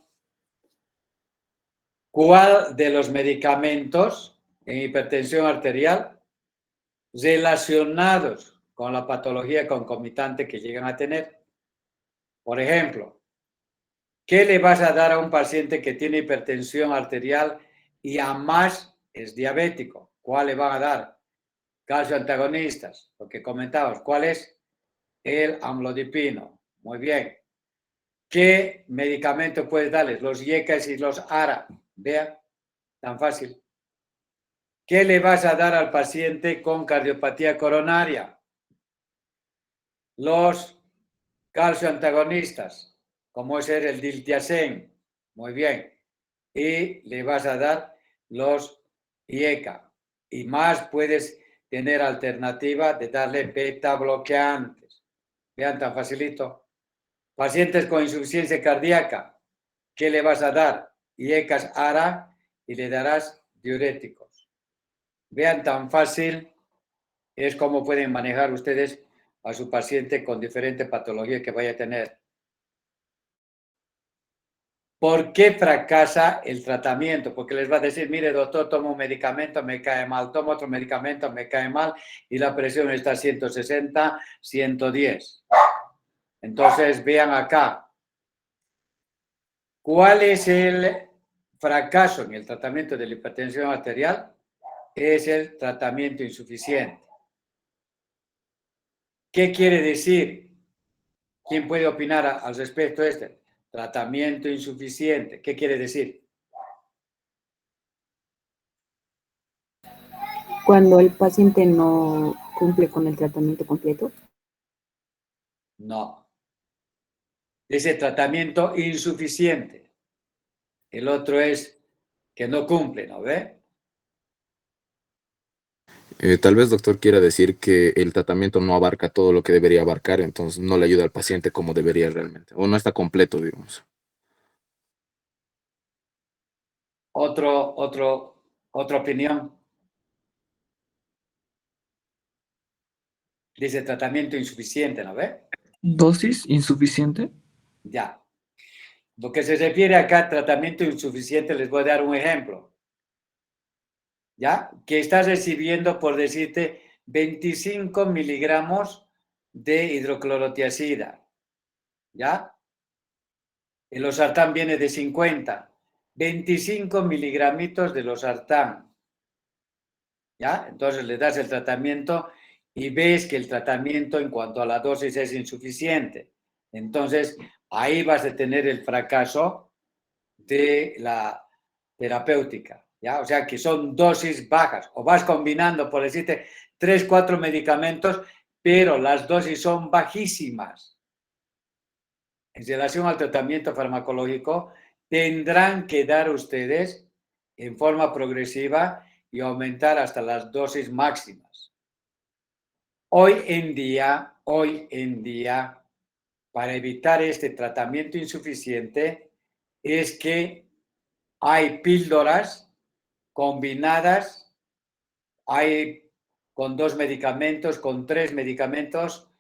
cuál de los medicamentos en hipertensión arterial relacionados con la patología concomitante que llegan a tener. Por ejemplo, ¿qué le vas a dar a un paciente que tiene hipertensión arterial y además es diabético? ¿Cuál le van a dar? Calcio antagonistas, lo que comentábamos. ¿Cuál es? El amlodipino. Muy bien. ¿Qué medicamento puedes darles? Los IECAs y los ARA. Vean, tan fácil. ¿Qué le vas a dar al paciente con cardiopatía coronaria? Los calcio antagonistas, como es el diltiazem. Muy bien. Y le vas a dar los IECA. Y más puedes tener alternativa de darle beta bloqueantes. Vean, tan facilito. Pacientes con insuficiencia cardíaca, ¿qué le vas a dar? IECAs ARA y le darás diuréticos. Vean, tan fácil es como pueden manejar ustedes a su paciente con diferente patología que vaya a tener. ¿Por qué fracasa el tratamiento? Porque les va a decir, mire doctor, tomo un medicamento, me cae mal, tomo otro medicamento, me cae mal y la presión está a 160, 110. Entonces, vean acá, ¿cuál es el fracaso en el tratamiento de la hipertensión arterial? Es el tratamiento insuficiente. ¿Qué quiere decir? ¿Quién puede opinar al respecto de este? Tratamiento insuficiente. ¿Qué quiere decir? Cuando el paciente no cumple con el tratamiento completo. No. Ese tratamiento insuficiente. El otro es que no cumple, ¿no ve? Tal vez, doctor, quiera decir que el tratamiento no abarca todo lo que debería abarcar, entonces no le ayuda al paciente como debería realmente, o no está completo, digamos. Otra opinión. Dice tratamiento insuficiente, ¿no ve? ¿Dosis insuficiente? Ya. Lo que se refiere acá a tratamiento insuficiente, les voy a dar un ejemplo. ¿Ya? Que estás recibiendo, por decirte, 25 miligramos de hidroclorotiazida. ¿Ya? El losartán viene de 50. 25 miligramitos de losartán. ¿Ya? Entonces le das el tratamiento y ves que el tratamiento en cuanto a la dosis es insuficiente. Entonces, ahí vas a tener el fracaso de la terapéutica, ¿ya? O sea, que son dosis bajas. O vas combinando, por decirte, 3, 4 medicamentos, pero las dosis son bajísimas. En relación al tratamiento farmacológico, tendrán que dar ustedes en forma progresiva y aumentar hasta las dosis máximas. Hoy en día, para evitar este tratamiento insuficiente, es que hay píldoras combinadas, hay con 2 medicamentos, con 3 medicamentos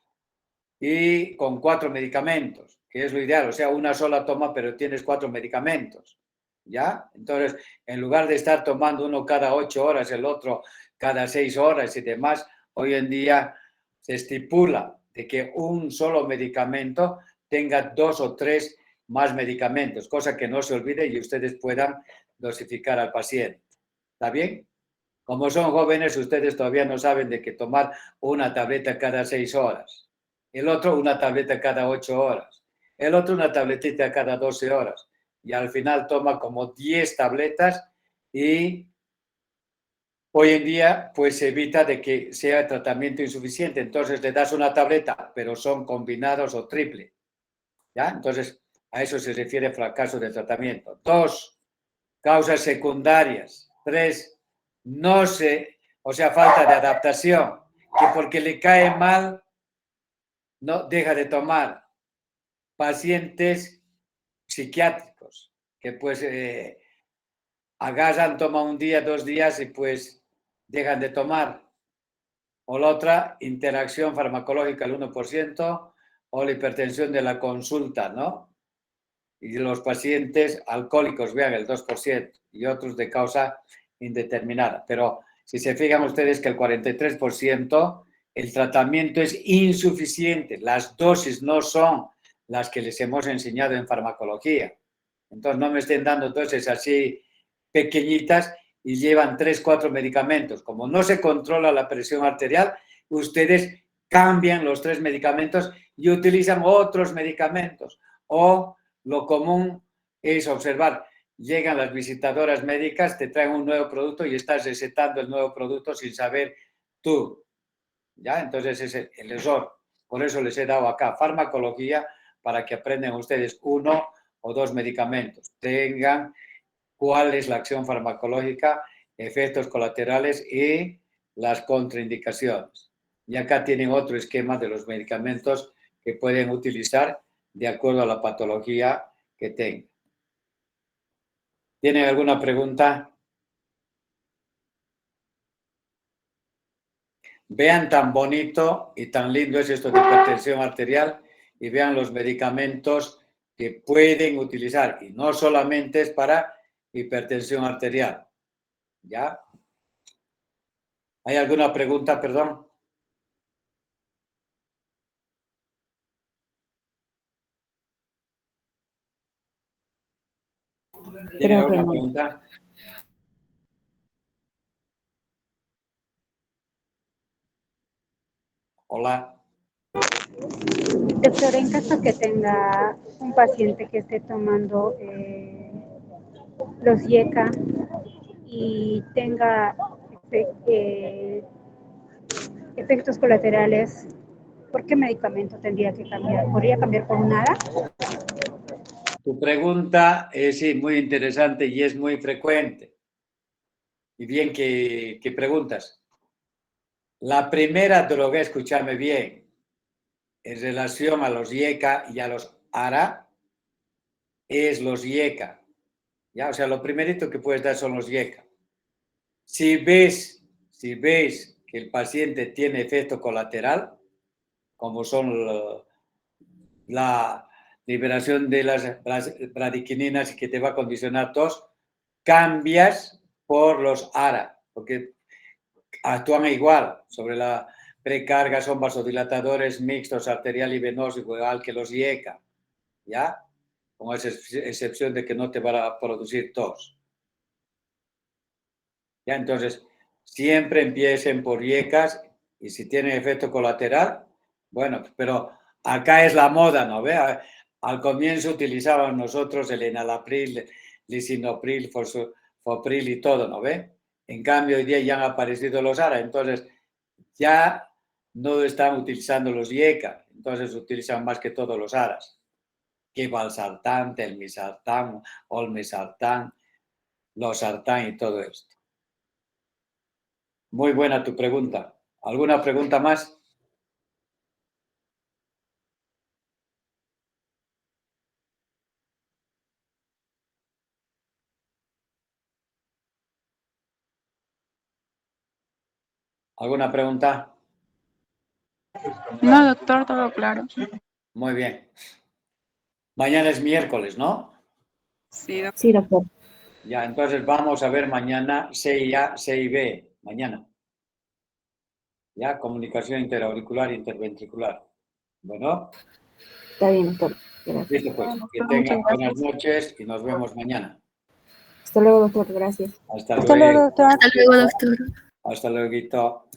y con 4 medicamentos, que es lo ideal, o sea, una sola toma, pero tienes 4 medicamentos, ¿ya? Entonces, en lugar de estar tomando uno cada 8 horas, el otro cada 6 horas y demás, hoy en día se estipula de que un solo medicamento tenga 2 o 3 más medicamentos, cosa que no se olvide y ustedes puedan dosificar al paciente. ¿Está bien? Como son jóvenes, ustedes todavía no saben de que tomar una tableta cada 6 horas, el otro una tableta cada 8 horas, el otro una tabletita cada 12 horas, y al final toma como 10 tabletas y hoy en día pues se evita de que sea tratamiento insuficiente, entonces le das una tableta, pero son combinados o triple, ¿ya? Entonces a eso se refiere fracaso de tratamiento. 2, causas secundarias. 3, falta de adaptación, que porque le cae mal, no deja de tomar. Pacientes psiquiátricos, que pues agarran, toman un día, 2 días y pues dejan de tomar. O la otra, interacción farmacológica el 1%, o la hipertensión de la consulta, ¿no? Y los pacientes alcohólicos, vean, el 2%, y otros de causa indeterminada. Pero si se fijan ustedes que el 43%, el tratamiento es insuficiente, las dosis no son las que les hemos enseñado en farmacología. Entonces no me estén dando dosis así pequeñitas y llevan 3, 4 medicamentos. Como no se controla la presión arterial, ustedes cambian los 3 medicamentos y utilizan otros medicamentos. O lo común es observar, llegan las visitadoras médicas, te traen un nuevo producto y estás recetando el nuevo producto sin saber tú, ¿ya? Entonces ese es el error. Por eso les he dado acá farmacología para que aprendan ustedes 1 o 2 medicamentos. Tengan cuál es la acción farmacológica, efectos colaterales y las contraindicaciones. Y acá tienen otro esquema de los medicamentos que pueden utilizar de acuerdo a la patología que tengan. ¿Tienen alguna pregunta? Vean tan bonito y tan lindo es esto de hipertensión arterial y vean los medicamentos que pueden utilizar. Y no solamente es para hipertensión arterial. ¿Ya? ¿Hay alguna pregunta, perdón? ¿Tienen alguna pregunta? Hola. Doctor, en caso que tenga un paciente que esté tomando los IECA y tenga efectos colaterales, ¿por qué medicamento tendría que cambiar? ¿Podría cambiar por un ARA? Tu pregunta es sí, muy interesante y es muy frecuente. Y bien que preguntas. La primera droga, escúchame bien, en relación a los IECA y a los ARA, es los IECA. ¿Ya? O sea, lo primerito que puedes dar son los IECA. Si ves que el paciente tiene efecto colateral, como son la liberación de las bradiquininas y que te va a condicionar tos, cambias por los ARA, porque actúan igual sobre la precarga, son vasodilatadores mixtos arterial y venoso, igual que los IECA, ¿ya? Con esa excepción de que no te van a producir tos. ¿Ya? Entonces, siempre empiecen por IECAs y si tienen efecto colateral, bueno, pero acá es la moda, ¿no? ¿Ve? Al comienzo utilizaban nosotros el enalapril, lisinopril, fopril y todo, ¿no ve? En cambio, hoy día ya han aparecido los ARA, entonces ya no están utilizando los IECA, entonces utilizan más que todos los ARAs, que valsartán, telmisartán, olmesartán, losartán y todo esto. Muy buena tu pregunta. ¿Alguna pregunta más? ¿Alguna pregunta? No, doctor, todo claro. Muy bien. Mañana es miércoles, ¿no? Sí, doctor. Sí, doctor. Ya, entonces vamos a ver mañana C y A, C y B. Mañana. Ya, comunicación interauricular e interventricular. Bueno, Está bien, doctor. Gracias. listo pues. Que Doctor, tengan muchas buenas gracias. noches y nos vemos mañana. Hasta luego, doctor. Gracias. Hasta Hasta luego, luego. doctor. Hasta luego, doctor. Hasta luego.